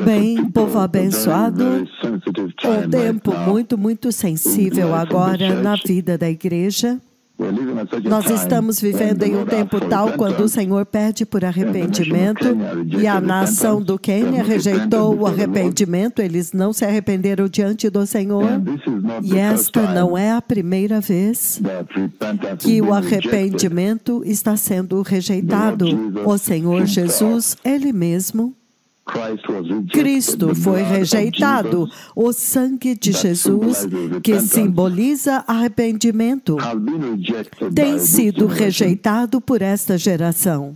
Bem, povo abençoado, um tempo muito sensível agora na vida da igreja. Nós estamos vivendo em um tempo tal quando o Senhor pede por arrependimento e a nação do Quênia rejeitou o arrependimento, eles não se arrependeram diante do Senhor. E esta não é a primeira vez que o arrependimento está sendo rejeitado. O Senhor Jesus, Ele mesmo, Cristo foi rejeitado. O sangue de Jesus, que simboliza arrependimento, tem sido rejeitado por esta geração.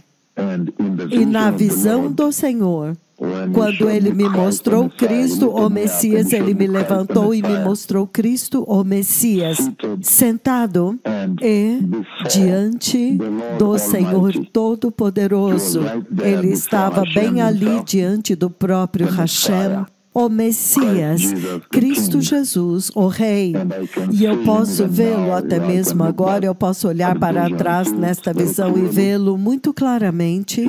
E na visão do Senhor, quando Ele me mostrou Cristo, o Messias, Ele me levantou e me mostrou Cristo, o Messias, sentado e diante do Senhor Todo-Poderoso. Ele estava bem ali diante do próprio Hashem, o Messias, Cristo Jesus, o Rei. E eu posso vê-lo até mesmo agora, eu posso olhar para trás nesta visão e vê-lo muito claramente.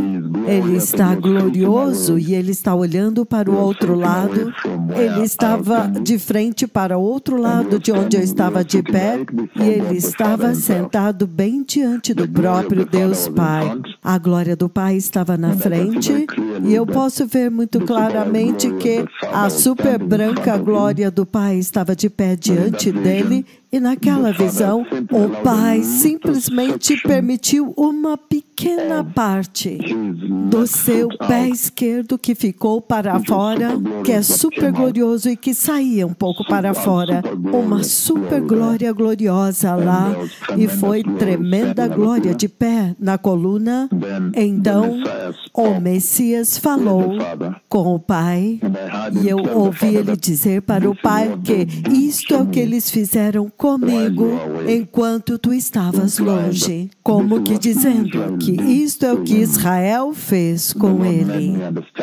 Ele está glorioso e Ele está olhando para o outro lado. Ele estava de frente para o outro lado de onde eu estava de pé e Ele estava sentado bem diante do próprio Deus Pai. A glória do Pai estava na frente e eu posso ver muito claramente que a super branca glória do Pai estava de pé diante dele. E naquela visão, o Pai simplesmente permitiu uma pequena parte do seu pé esquerdo que ficou para fora, que é super glorioso e que saía um pouco para fora. Uma super glória gloriosa lá. E foi tremenda glória de pé na coluna. Então, o Messias falou com o Pai e eu ouvi ele dizer para o Pai que isto é o que eles fizeram comigo enquanto tu estavas longe, como que dizendo que isto é o que Israel fez com ele.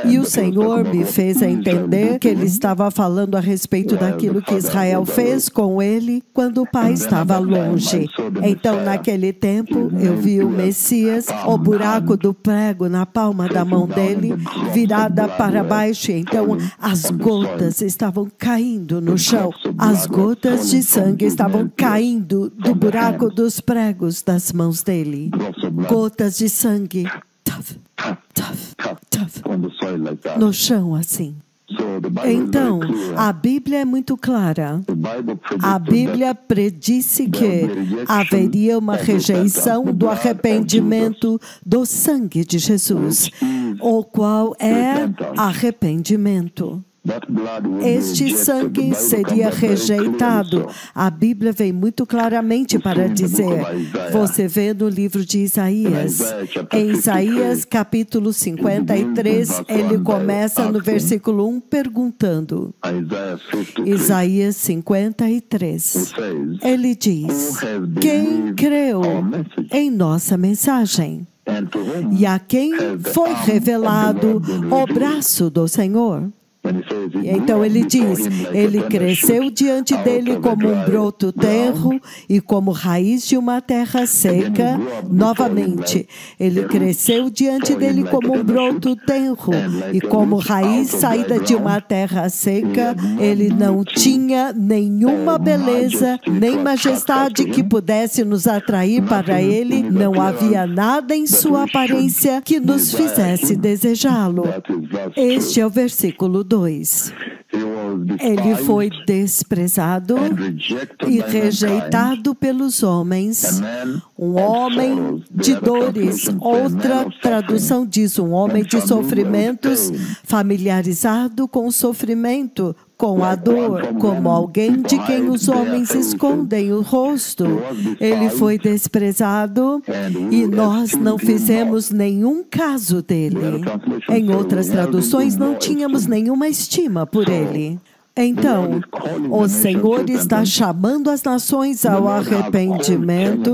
E o Senhor me fez entender que ele estava falando a respeito daquilo que Israel fez com ele quando o Pai estava longe. Então, naquele tempo, eu vi o Messias, o buraco do prego na palma da mão dele, virada para baixo. Então, as gotas estavam caindo no chão. As gotas de sangue estavam caindo do buraco dos pregos das mãos dele. Gotas de sangue no chão assim. Então, a Bíblia é muito clara. A Bíblia predisse que haveria uma rejeição do arrependimento do sangue de Jesus, o qual é arrependimento. Este sangue seria rejeitado. A Bíblia vem muito claramente para dizer. Você vê no livro de Isaías. Em Isaías capítulo 53, ele começa no versículo 1 perguntando. Isaías 53. Ele diz: quem creu em nossa mensagem? E a quem foi revelado o braço do Senhor? Então ele diz, ele cresceu diante dele como um broto tenro e como raiz de uma terra seca. Novamente, ele cresceu diante dele como um broto tenro e como raiz saída de uma terra seca. Ele não tinha nenhuma beleza, nem majestade que pudesse nos atrair para ele. Não havia nada em sua aparência que nos fizesse desejá-lo. Este é o versículo 2. Ele foi desprezado e rejeitado pelos homens, um homem de dores. Outra tradução diz um homem de sofrimentos, familiarizado com o sofrimento, com a dor, como alguém de quem os homens escondem o rosto. Ele foi desprezado e nós não fizemos nenhum caso dele. Em outras traduções, não tínhamos nenhuma estima por ele. Então, o Senhor está chamando as nações ao arrependimento.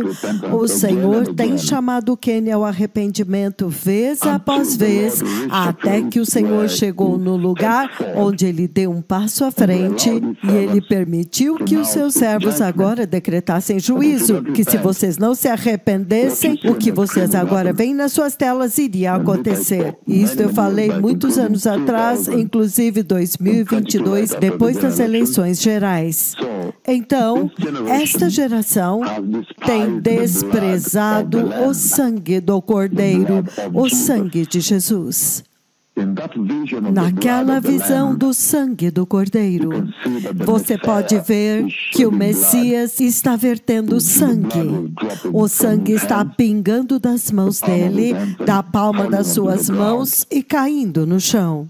O Senhor tem chamado o Quênia ao arrependimento vez após vez, até que o Senhor chegou no lugar onde Ele deu um passo à frente e Ele permitiu que os seus servos agora decretassem juízo, que se vocês não se arrependessem, o que vocês agora veem nas suas telas iria acontecer. Isso eu falei muitos anos atrás, inclusive 2022, depois das eleições gerais. Então, esta geração tem desprezado o sangue do Cordeiro, o sangue de Jesus. Naquela visão do sangue do Cordeiro, você pode ver que o Messias está vertendo sangue. O sangue está pingando das mãos dele, da palma das suas mãos e caindo no chão.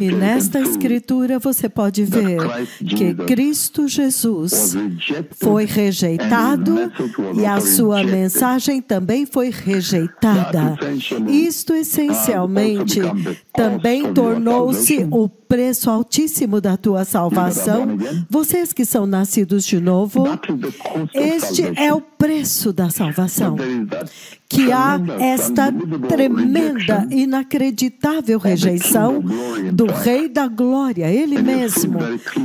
E nesta escritura você pode ver que Cristo Jesus foi rejeitado e a sua mensagem também foi rejeitada. Isto essencialmente também tornou-se o preço altíssimo da tua salvação. Vocês que são nascidos de novo, este é o preço da salvação. Que há esta tremenda, inacreditável rejeição do Rei da Glória, Ele mesmo.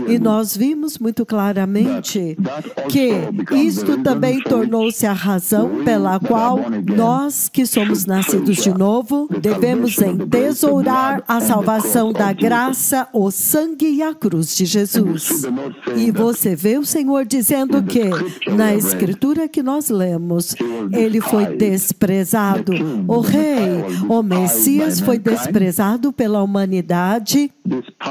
E nós vimos muito claramente que isto também tornou-se a razão pela qual nós, que somos nascidos de novo, devemos entesourar a salvação da graça, o sangue e a cruz de Jesus. E você vê o Senhor dizendo que, na Escritura que nós lemos, Ele foi desprezado. O Rei, o Messias foi desprezado pela humanidade,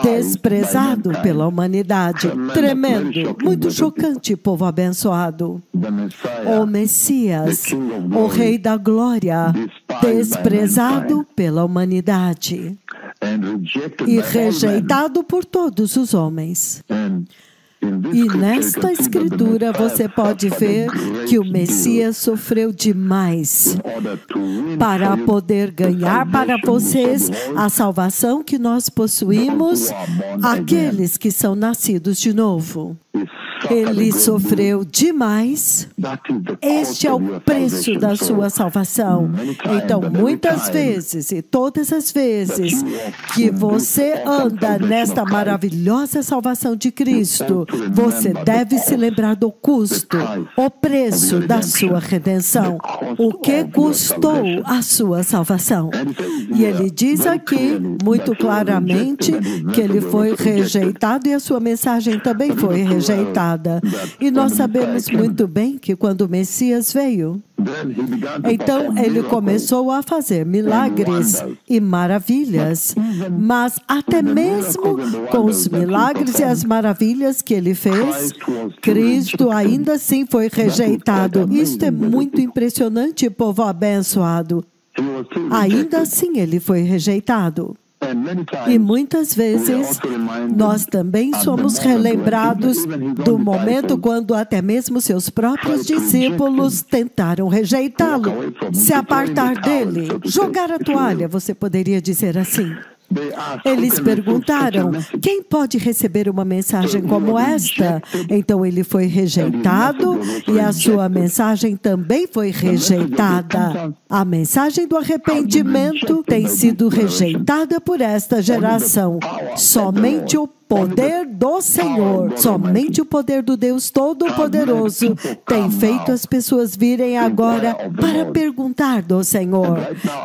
desprezado pela humanidade. Tremendo, muito chocante, povo abençoado. O Messias, o Rei da Glória, desprezado pela humanidade e rejeitado por todos os homens. E nesta escritura você pode ver que o Messias sofreu demais para poder ganhar para vocês a salvação que nós possuímos, aqueles que são nascidos de novo. Ele sofreu demais. Este é o preço da sua salvação. Então, muitas vezes e todas as vezes que você anda nesta maravilhosa salvação de Cristo, você deve se lembrar do custo, o preço da sua redenção. O que custou a sua salvação? E ele diz aqui, muito claramente, que ele foi rejeitado e a sua mensagem também foi rejeitada. E nós sabemos muito bem que quando o Messias veio, então ele começou a fazer milagres e maravilhas, mas até mesmo com os milagres e as maravilhas que ele fez, Cristo ainda assim foi rejeitado. Isto é muito impressionante, povo abençoado. Ainda assim ele foi rejeitado. E muitas vezes nós também somos relembrados do momento quando até mesmo seus próprios discípulos tentaram rejeitá-lo, se apartar dele, jogar a toalha, você poderia dizer assim. Eles perguntaram, quem pode receber uma mensagem como esta? Então ele foi rejeitado e a sua mensagem também foi rejeitada. A mensagem do arrependimento tem sido rejeitada por esta geração. Somente o poder do Senhor, somente o poder do Deus Todo-Poderoso tem feito as pessoas virem agora para perguntar do Senhor.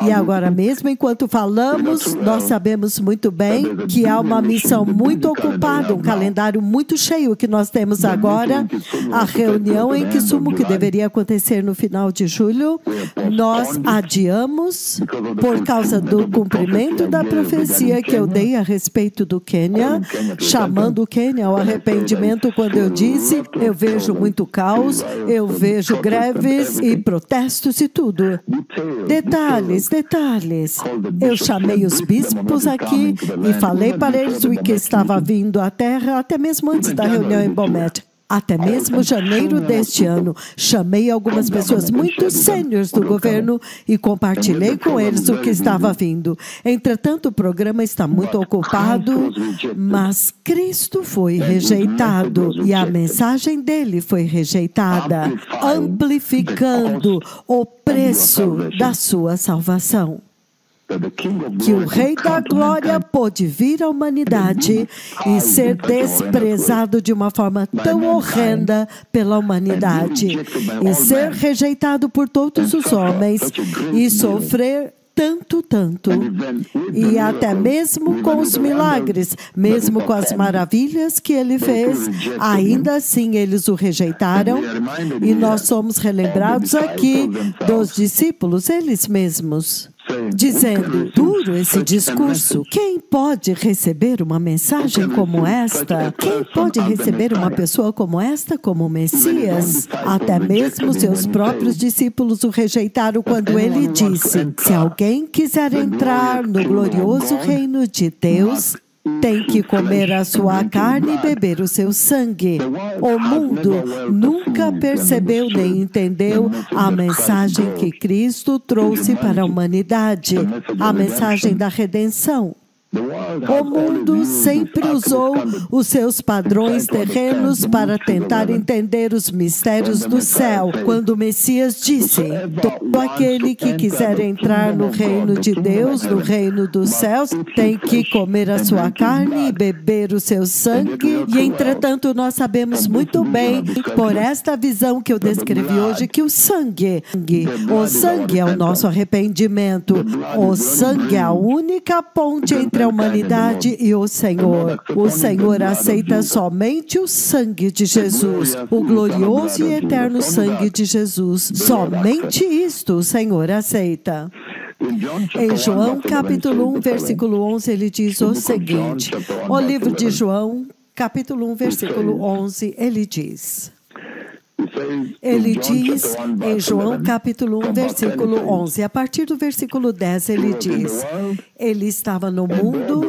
E agora mesmo, enquanto falamos, nós sabemos muito bem que há uma missão muito ocupada, um calendário muito cheio que nós temos agora. A reunião em Kisumu, que deveria acontecer no final de julho, nós adiamos por causa do cumprimento da profecia que eu dei a respeito do Quênia, chamando o Quênia ao arrependimento. Quando eu disse, eu vejo muito caos, eu vejo greves e protestos e tudo. Detalhes. Eu chamei os bispos aqui e falei para eles o que estava vindo à terra, até mesmo antes da reunião em Bomet. Até mesmo janeiro deste ano, chamei algumas pessoas muito sêniores do governo e compartilhei com eles o que estava vindo. Entretanto, o programa está muito ocupado, mas Cristo foi rejeitado e a mensagem dele foi rejeitada, amplificando o preço da sua salvação. Que o Rei da Glória pôde vir à humanidade e ser desprezado de uma forma tão horrenda pela humanidade, e ser rejeitado por todos os homens, e sofrer tanto, e até mesmo com os milagres, mesmo com as maravilhas que ele fez, ainda assim eles o rejeitaram, e nós somos relembrados aqui dos discípulos, eles mesmos, dizendo, duro esse discurso, quem pode receber uma mensagem como esta? Quem pode receber uma pessoa como esta, como o Messias? Até mesmo seus próprios discípulos o rejeitaram quando ele disse, se alguém quiser entrar no glorioso reino de Deus, tem que comer a sua carne e beber o seu sangue. O mundo nunca percebeu nem entendeu a mensagem que Cristo trouxe para a humanidade, a mensagem da redenção. O mundo sempre usou os seus padrões terrenos para tentar entender os mistérios do céu. Quando o Messias disse, todo aquele que quiser entrar no reino de Deus, no reino dos céus, tem que comer a sua carne e beber o seu sangue. E, entretanto, nós sabemos muito bem, por esta visão que eu descrevi hoje, que o sangue é o nosso arrependimento. O sangue é a única ponte entre a humanidade e o Senhor. O Senhor aceita somente o sangue de Jesus, o glorioso e eterno sangue de Jesus. Somente isto o Senhor aceita. Em João capítulo 1, versículo 11, ele diz o seguinte, o livro de João, capítulo 1, versículo 11, ele diz... Ele diz em João capítulo 1, versículo 11, a partir do versículo 10, ele diz, ele estava no mundo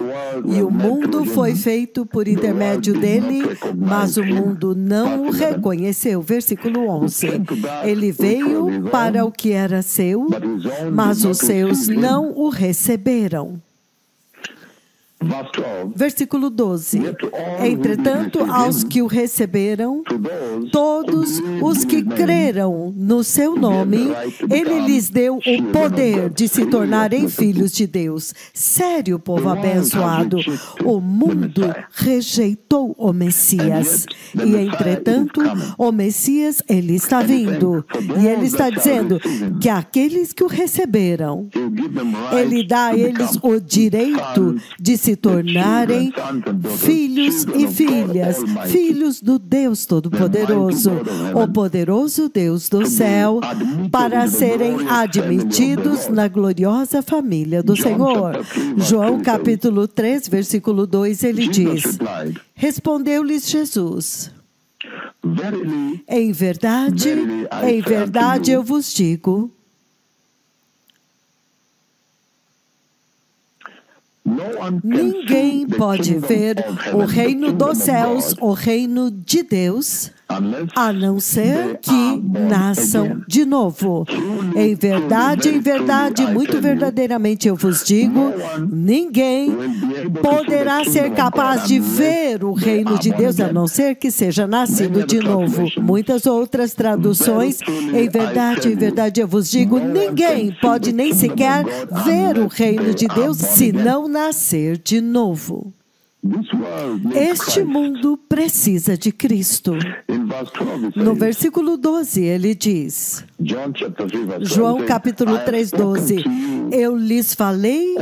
e o mundo foi feito por intermédio dele, mas o mundo não o reconheceu. Versículo 11, ele veio para o que era seu, mas os seus não o receberam. Versículo 12. Entretanto, aos que o receberam, todos os que creram no seu nome, ele lhes deu o poder de se tornarem filhos de Deus. Sério, povo abençoado, o mundo rejeitou o Messias. E, entretanto, o Messias, ele está vindo. E ele está dizendo que aqueles que o receberam, ele dá a eles o direito de se tornarem filhos e filhas, filhos do Deus Todo-Poderoso, o poderoso Deus do céu, para serem admitidos na gloriosa família do Senhor. João capítulo 3, versículo 2, ele diz, respondeu-lhes Jesus, em verdade eu vos digo, ninguém pode ver o reino dos céus, o reino de Deus, a não ser que nasçam de novo. Em verdade, muito verdadeiramente eu vos digo, ninguém poderá ser capaz de ver o reino de Deus, a não ser que seja nascido de novo. Muitas outras traduções, em verdade eu vos digo, ninguém pode nem sequer ver o reino de Deus se não nascer de novo. Este mundo precisa de Cristo. No versículo 12, ele diz, João capítulo 3, 12, eu lhes falei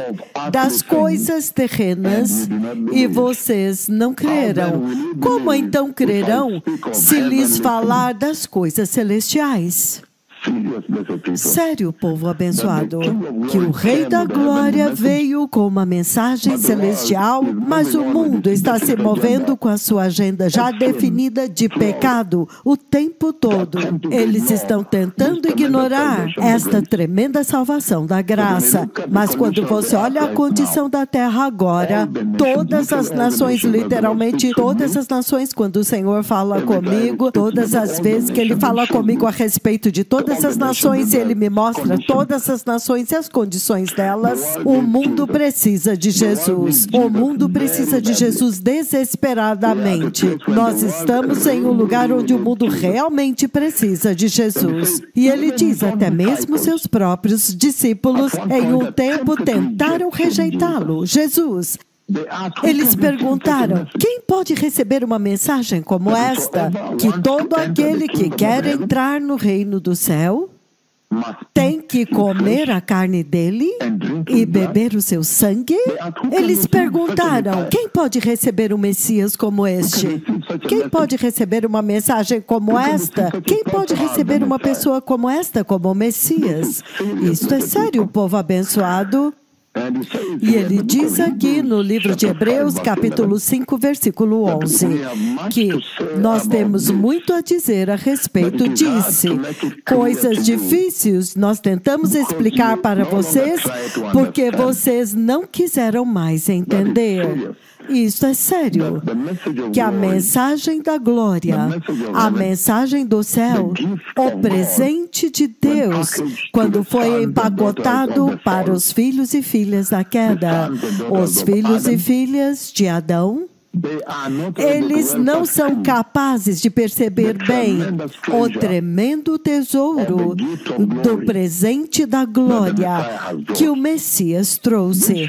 das coisas terrenas e vocês não creram. Como então crerão se lhes falar das coisas celestiais? Sério, povo abençoado, que o Rei da Glória veio com uma mensagem celestial, mas o mundo está se movendo com a sua agenda já definida de pecado o tempo todo. Eles estão tentando ignorar esta tremenda salvação da graça. Mas quando você olha a condição da terra agora, todas as nações, literalmente todas as nações, quando o Senhor fala comigo, todas as vezes que Ele fala comigo a respeito de todas as nações, Ele me mostra todas as nações e as condições delas. O mundo precisa de Jesus. O mundo precisa de Jesus desesperadamente. Nós estamos em um lugar onde o mundo realmente precisa de Jesus. E Ele diz, até mesmo seus próprios discípulos, em um tempo tentaram rejeitá-lo, Jesus. Eles perguntaram, quem pode receber uma mensagem como esta? Que todo aquele que quer entrar no reino do céu tem que comer a carne dele e beber o seu sangue? Eles perguntaram, quem pode receber um Messias como este? Quem pode receber uma mensagem como esta? Quem pode receber uma pessoa como esta como Messias? Isto é sério, povo abençoado. E ele diz aqui no livro de Hebreus, capítulo 5, versículo 11, que nós temos muito a dizer a respeito disso. Coisas difíceis nós tentamos explicar para vocês porque vocês não quiseram mais entender. Isso é sério, que a mensagem da glória, a mensagem do céu, o presente de Deus, quando foi empacotado para os filhos e filhas da queda, os filhos e filhas de Adão, eles não são capazes de perceber bem o tremendo tesouro do presente da glória que o Messias trouxe.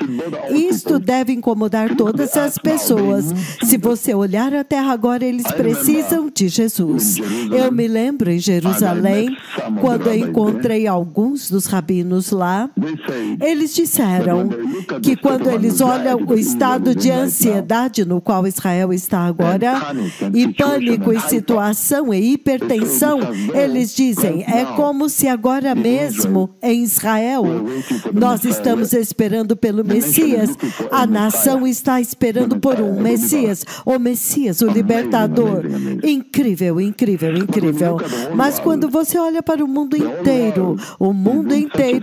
Isto deve incomodar todas as pessoas. Se você olhar a terra agora, eles precisam de Jesus. Eu me lembro em Jerusalém, quando encontrei alguns dos rabinos lá, eles disseram que quando eles olham o estado de ansiedade no qual Israel está agora, e pânico e situação e hipertensão, eles dizem, é como se agora mesmo em Israel nós estamos esperando pelo Messias, a nação está esperando por um Messias, o Messias, o libertador. Incrível, incrível, incrível. Mas quando você olha para o mundo inteiro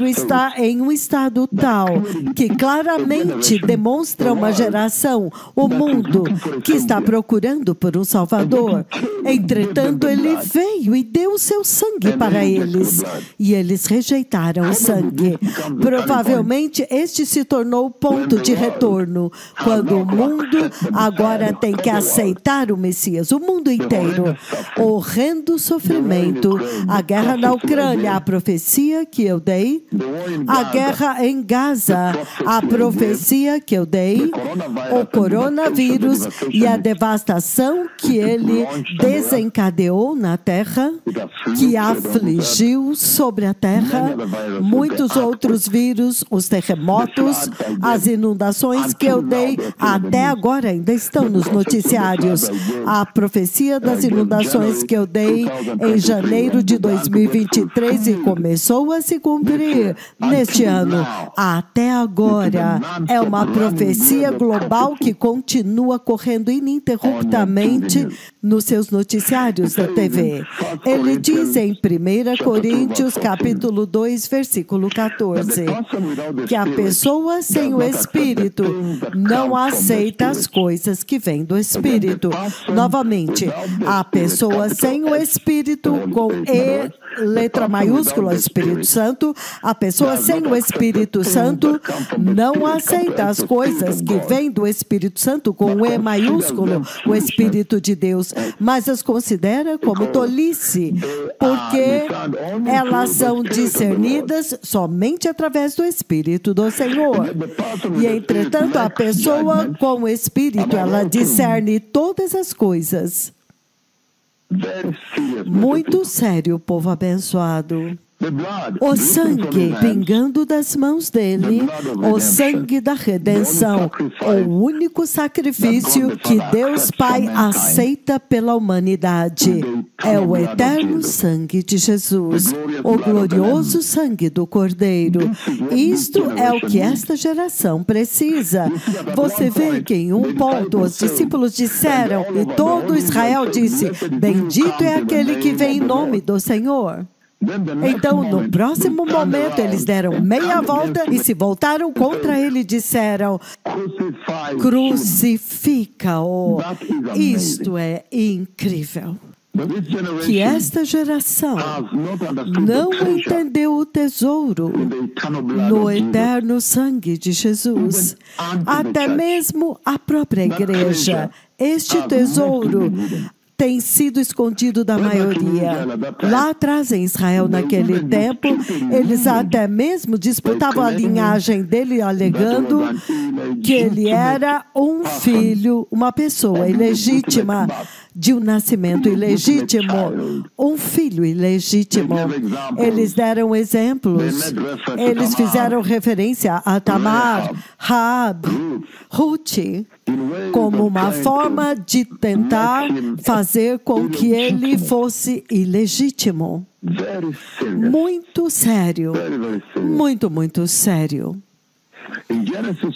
está em um estado tal que claramente demonstra uma geração, o mundo, que está procurando por um Salvador. Entretanto, Ele veio e deu o seu sangue para eles. E eles rejeitaram o sangue. Provavelmente, este se tornou o ponto de retorno, quando o mundo agora tem que aceitar o Messias. O mundo inteiro. Horrendo sofrimento. A guerra na Ucrânia, a profecia que eu dei. A guerra em Gaza, a profecia que eu dei. O coronavírus e a devastação que ele desencadeou na terra, que afligiu sobre a terra, muitos outros vírus, os terremotos, as inundações que eu dei, até agora ainda estão nos noticiários. A profecia das inundações que eu dei em janeiro de 2023 e começou a se cumprir neste ano. Até agora é uma profecia global que continua correndo ininterruptamente nos seus noticiários da TV. Ele diz em 1 Coríntios, capítulo 2, versículo 14, que a pessoa sem o Espírito não aceita as coisas que vêm do Espírito. Novamente, a pessoa sem o Espírito, com E, letra maiúscula, Espírito Santo, a pessoa sem o Espírito Santo não aceita as coisas que vêm do Espírito Santo, com E maiúsculo, o Espírito de Deus, mas as considera como tolice, porque elas são discernidas somente através do Espírito do Senhor. E, entretanto, a pessoa com o Espírito, ela discerne todas as coisas. Muito sério, povo abençoado. O sangue pingando das mãos dele, o sangue da redenção, o único sacrifício que Deus Pai aceita pela humanidade. É o eterno sangue de Jesus, o glorioso sangue do Cordeiro. Isto é o que esta geração precisa. Você vê que em um ponto os discípulos disseram, e todo Israel disse, bendito é aquele que vem em nome do Senhor. Então, no próximo momento, eles deram meia volta e se voltaram contra ele e disseram, crucifica-o. Isto é incrível. Que esta geração não entendeu o tesouro no eterno sangue de Jesus. Até mesmo a própria igreja. Este tesouro tem sido escondido da maioria. Lá atrás, em Israel, naquele tempo, eles até mesmo disputavam a linhagem dele, alegando que ele era um filho, uma pessoa ilegítima, de um nascimento ilegítimo, um filho ilegítimo. Eles deram exemplos, eles fizeram referência a Tamar, Raab, Ruth, como uma forma de tentar fazer com que ele fosse ilegítimo. Muito sério, muito sério.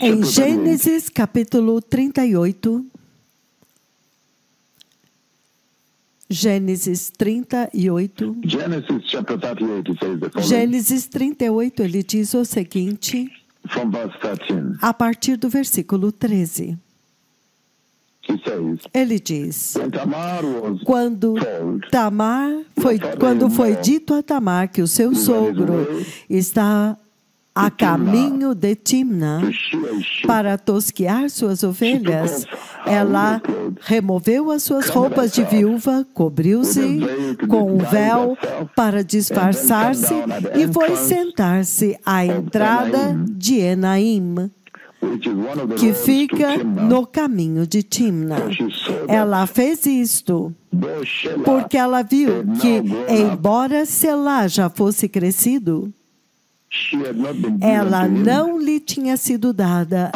Em Gênesis capítulo 38, Gênesis 38, Gênesis 38, ele diz o seguinte, a partir do versículo 13. Ele diz, quando foi dito a Tamar que o seu sogro está a caminho de Timna para tosquear suas ovelhas, ela removeu as suas roupas de viúva, cobriu-se com um véu para disfarçar-se e foi sentar-se à entrada de Enaim, que fica no caminho de Timna. Ela fez isto porque ela viu que, embora Selá já fosse crescido, ela não lhe tinha sido dada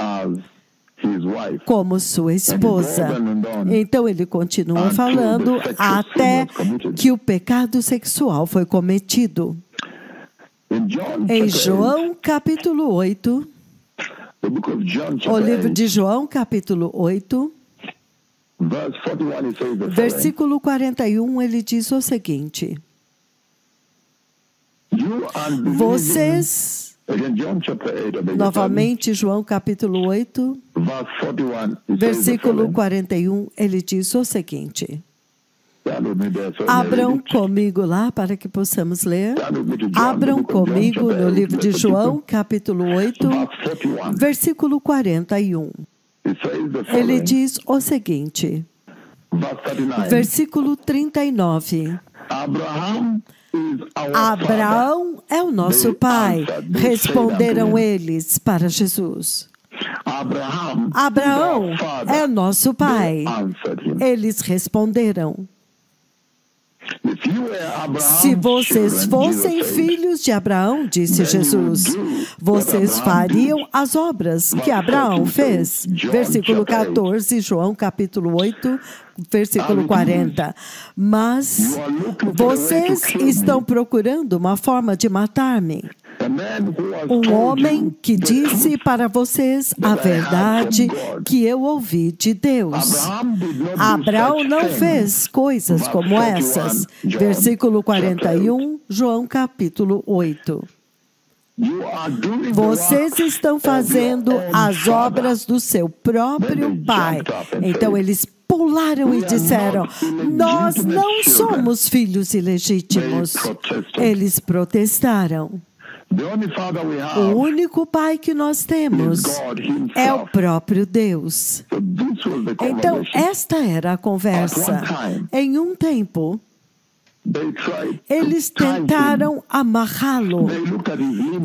como sua esposa. Então ele continua falando até que o pecado sexual foi cometido. Em João capítulo 8, o livro de João capítulo 8, versículo 41, ele diz o seguinte, vocês, novamente João capítulo 8, versículo 41, ele diz o seguinte, abram comigo lá para que possamos ler, abram comigo no livro de João capítulo 8, versículo 41, ele diz o seguinte, versículo 39, Abraão é o nosso pai, responderam eles para Jesus. Abraão é nosso pai. Eles responderam. Se vocês fossem filhos de Abraão, disse Jesus, vocês fariam as obras que Abraão fez. Versículo 14, João capítulo 8, versículo 40. Mas vocês estão procurando uma forma de matar-me. Um homem que disse para vocês a verdade que eu ouvi de Deus. Abraão não fez coisas como essas. Versículo 41, João capítulo 8. Vocês estão fazendo as obras do seu próprio pai. Então eles pularam e disseram, nós não somos filhos ilegítimos. Eles protestaram. O único pai que nós temos é o próprio Deus. Então, esta era a conversa. Em um tempo, eles tentaram amarrá-lo.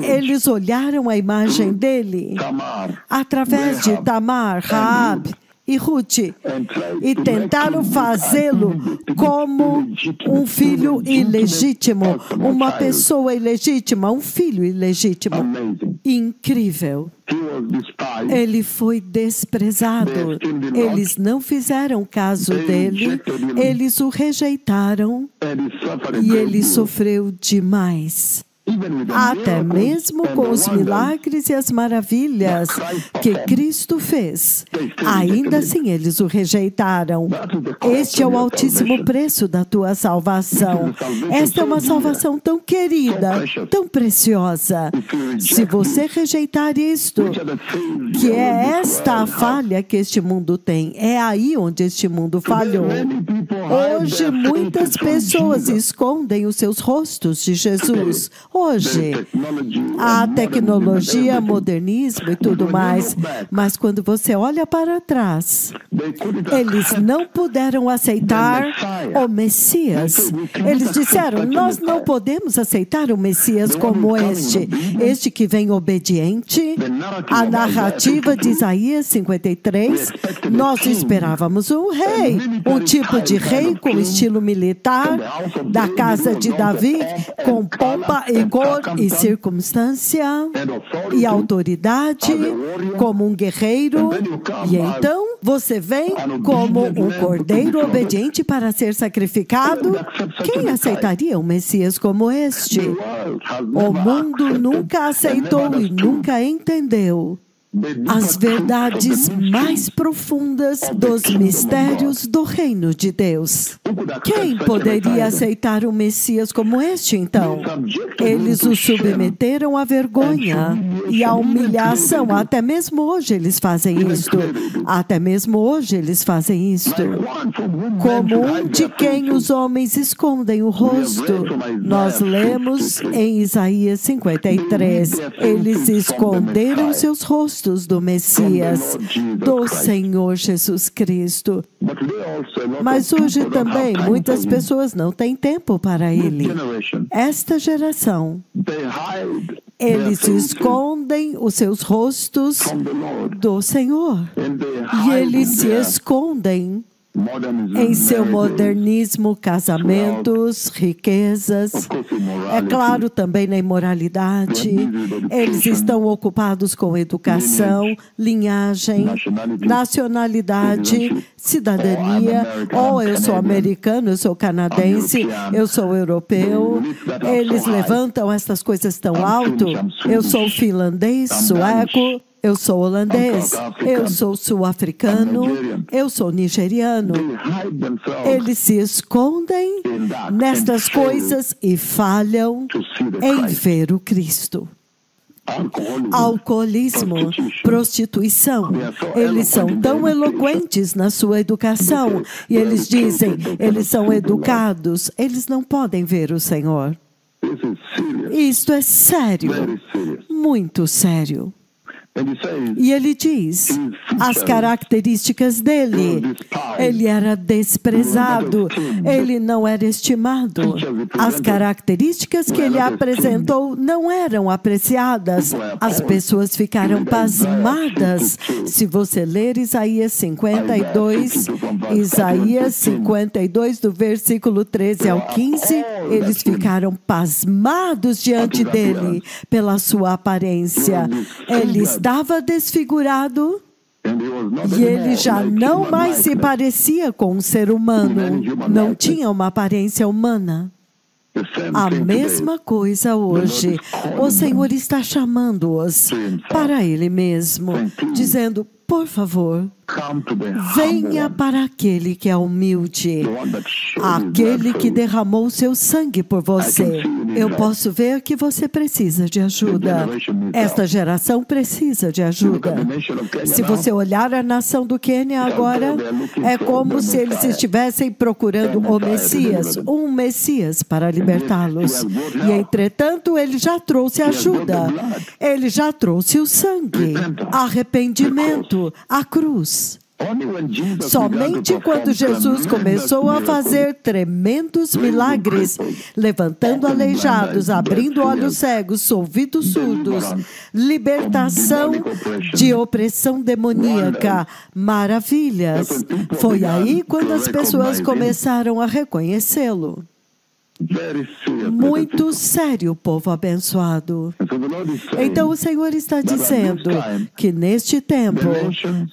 Eles olharam a imagem dele através de Tamar, Raab e Ruth, e tentaram fazê-lo como um filho ilegítimo, uma pessoa ilegítima, um filho ilegítimo. Incrível. Ele foi desprezado. Eles não fizeram caso dele, eles o rejeitaram e ele sofreu demais. Até mesmo com os milagres e as maravilhas que Cristo fez, ainda assim eles o rejeitaram. Este é o altíssimo preço da tua salvação. Esta é uma salvação tão querida, tão preciosa. Se você rejeitar isto, que é esta a falha que este mundo tem, é aí onde este mundo falhou. Hoje muitas pessoas escondem os seus rostos de Jesus. Hoje, a tecnologia, modernismo e tudo mais, mas quando você olha para trás, eles não puderam aceitar o Messias. Eles disseram, nós não podemos aceitar um Messias como este que vem obediente. A narrativa de Isaías 53, nós esperávamos um rei, um tipo de rei com estilo militar, da casa de Davi, com pompa e cor e circunstância e autoridade, como um guerreiro. E então você vem como um cordeiro obediente para ser sacrificado. Quem aceitaria um Messias como este? O mundo nunca aceitou e nunca entendeu as verdades mais profundas dos mistérios do reino de Deus. Quem poderia aceitar um Messias como este, então? Eles o submeteram à vergonha e à humilhação. Até mesmo hoje eles fazem isto. Até mesmo hoje eles fazem isto. Como um de quem os homens escondem o rosto. Nós lemos em Isaías 53. Eles esconderam seus rostos do Messias, do Senhor Jesus Cristo. Mas hoje também muitas pessoas não têm tempo para Ele. Esta geração, eles escondem os seus rostos do Senhor. E eles se escondem em seu modernismo, casamentos, riquezas, é claro também na imoralidade. Eles estão ocupados com educação, linhagem, nacionalidade, cidadania. Oh, eu sou americano, eu sou canadense, eu sou europeu. Eles levantam essas coisas tão alto. Eu sou finlandês, sueco. Eu sou holandês, eu sou sul-africano, eu sou nigeriano. Eles se escondem nestas coisas e falham em ver o Cristo. Alcoolismo, prostituição. Eles são tão eloquentes na sua educação e eles dizem, eles são educados, eles não podem ver o Senhor. Isto é sério, muito sério. E ele diz as características dele. Ele era desprezado, ele não era estimado. As características que ele apresentou não eram apreciadas. As pessoas ficaram pasmadas. Se você ler Isaías 52, do versículo 13 ao 15, eles ficaram pasmados diante dele pela sua aparência. Ele estava desfigurado e ele já não mais se parecia com um ser humano, não tinha uma aparência humana. A mesma coisa hoje. O Senhor está chamando-os para Ele mesmo, dizendo, por favor, venha para aquele que é humilde, aquele que derramou seu sangue por você. Eu posso ver que você precisa de ajuda. Esta geração precisa de ajuda. Se você olhar a nação do Quênia agora, é como se eles estivessem procurando o Messias, um Messias para libertá-los. E, entretanto, ele já trouxe ajuda. Ele já trouxe o sangue, arrependimento, a cruz. Somente quando Jesus começou a fazer tremendos milagres, levantando aleijados, abrindo olhos cegos, ouvidos surdos, libertação de opressão demoníaca, maravilhas. Foi aí quando as pessoas começaram a reconhecê-lo. Muito sério, povo abençoado. Então o Senhor está dizendo que neste tempo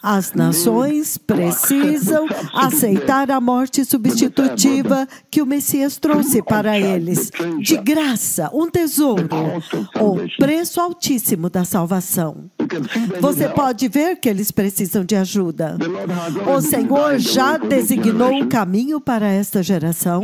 as nações precisam aceitar a morte substitutiva que o Messias trouxe para eles. De graça, um tesouro, o preço altíssimo da salvação. Você pode ver que eles precisam de ajuda. O Senhor já designou o caminho para esta geração.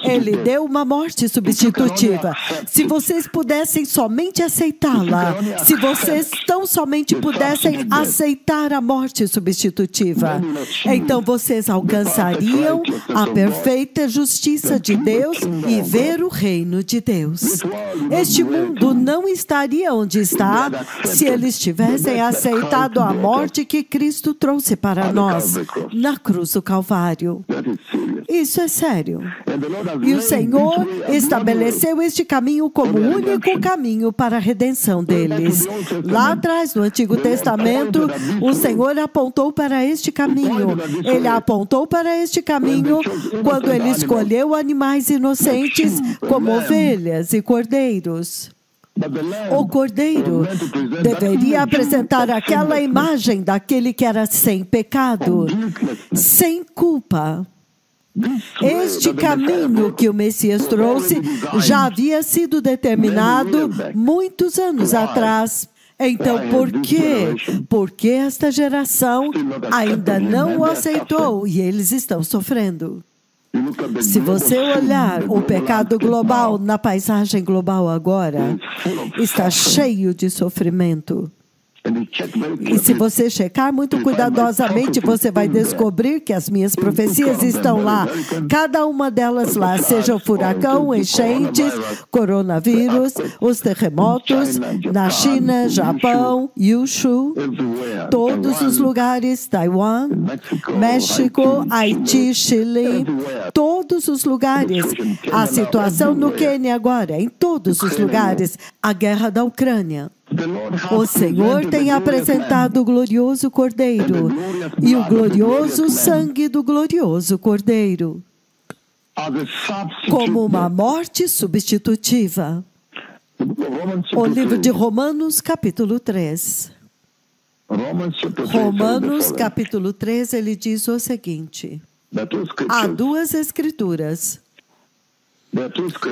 Ele deu uma morte substitutiva. Se vocês pudessem somente aceitá-la, se vocês tão somente pudessem aceitar a morte substitutiva, então vocês alcançariam a perfeita justiça de Deus e ver o reino de Deus. Este mundo não estaria onde está se eles tivessem aceitado a morte que Cristo trouxe para nós na cruz do Calvário. Isso é sério. E o Senhor estabeleceu este caminho como o único caminho para a redenção deles. Lá atrás, no Antigo Testamento, o Senhor apontou para este caminho. Ele apontou para este caminho quando Ele escolheu animais inocentes como ovelhas e cordeiros. O cordeiro deveria apresentar aquela imagem daquele que era sem pecado, sem culpa. Este caminho que o Messias trouxe já havia sido determinado muitos anos atrás. Então, por quê? Porque esta geração ainda não o aceitou e eles estão sofrendo. Se você olhar o pecado global na paisagem global agora, está cheio de sofrimento. E se você checar muito cuidadosamente, você vai descobrir que as minhas profecias estão lá. Cada uma delas lá, seja o furacão, enchentes, coronavírus, os terremotos, na China, Japão, Yushu, todos os lugares, Taiwan, México, Haiti, Chile, todos os lugares. A situação no Quênia agora, em todos os lugares, a guerra da Ucrânia. O Senhor tem apresentado o glorioso Cordeiro e o glorioso sangue do glorioso Cordeiro como uma morte substitutiva. O livro de Romanos, capítulo 3. Romanos, capítulo 3, ele diz o seguinte: há duas escrituras.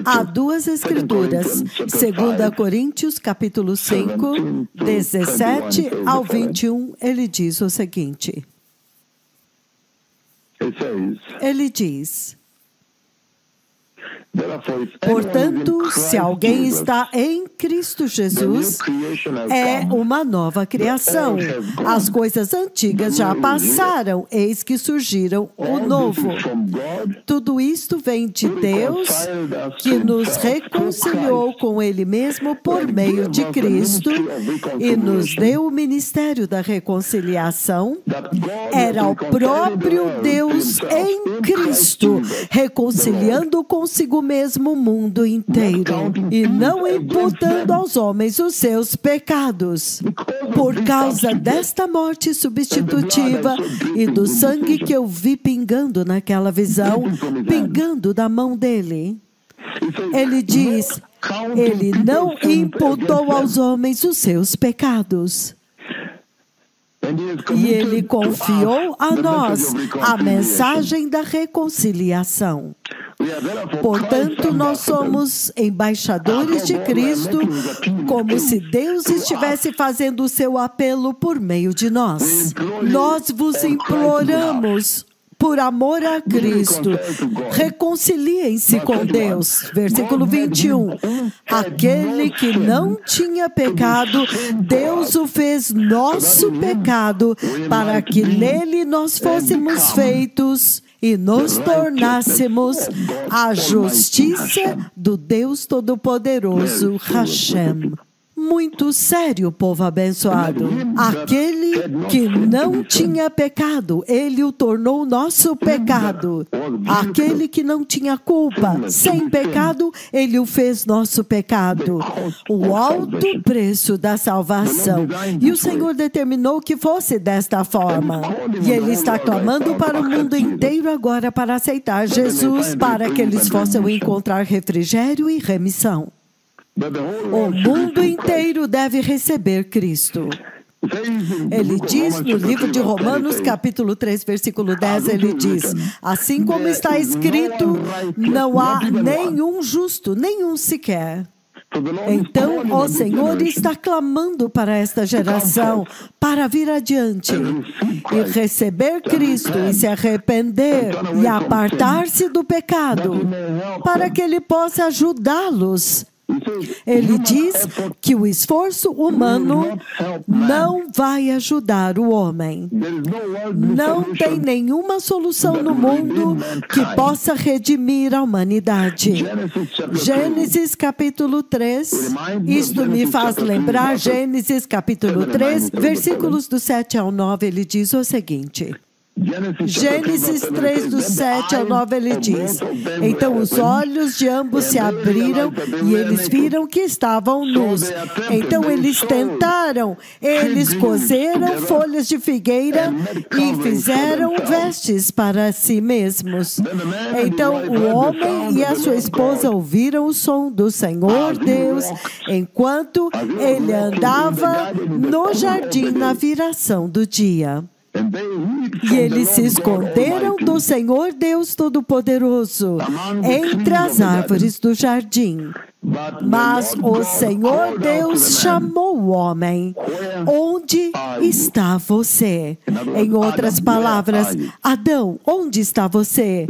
Há duas escrituras, 2 Coríntios, capítulo 5, 17 ao 21, ele diz o seguinte. Ele diz: portanto, se alguém está em Cristo Jesus, é uma nova criação. As coisas antigas já passaram, eis que surgiram o novo. Tudo isto vem de Deus, que nos reconciliou com Ele mesmo por meio de Cristo e nos deu o ministério da reconciliação. Era o próprio Deus em Cristo, reconciliando consigo mesmo o mundo inteiro e não imputando aos homens os seus pecados. Por causa desta morte substitutiva e do sangue que eu vi pingando naquela visão, pingando da mão dele, ele diz, ele não imputou aos homens os seus pecados. E ele confiou a nós a mensagem da reconciliação. Portanto, nós somos embaixadores de Cristo, como se Deus estivesse fazendo o seu apelo por meio de nós. Nós vos imploramos, por amor a Cristo, reconciliem-se com Deus. Versículo 21. Aquele que não tinha pecado, Deus o fez nosso pecado, para que nele nós fôssemos feitos e nos tornássemos a justiça do Deus Todo-Poderoso, Hashem. Muito sério, povo abençoado. Aquele que não tinha pecado, ele o tornou nosso pecado. Aquele que não tinha culpa, sem pecado, ele o fez nosso pecado. O alto preço da salvação. E o Senhor determinou que fosse desta forma. E Ele está clamando para o mundo inteiro agora para aceitar Jesus, para que eles possam encontrar refrigério e remissão. O mundo inteiro deve receber Cristo. Ele diz no livro de Romanos, capítulo 3, versículo 10, ele diz: assim como está escrito, não há nenhum justo, nenhum sequer. Então, o Senhor está clamando para esta geração, para vir adiante e receber Cristo e se arrepender e apartar-se do pecado, para que Ele possa ajudá-los. Ele diz que o esforço humano não vai ajudar o homem. Não tem nenhuma solução no mundo que possa redimir a humanidade. Gênesis capítulo 3, isto me faz lembrar Gênesis capítulo 3, versículos do 7 ao 9, ele diz o seguinte. Gênesis 3, do 7 ao 9, ele diz: então os olhos de ambos se abriram e eles viram que estavam nus. Então eles tentaram, eles cozeram folhas de figueira e fizeram vestes para si mesmos. Então o homem e a sua esposa ouviram o som do Senhor Deus enquanto ele andava no jardim na viração do dia. E eles se esconderam do Senhor Deus Todo-Poderoso entre as árvores do jardim. Mas o Senhor Deus chamou o homem: onde está você? Em outras palavras, Adão, onde está você?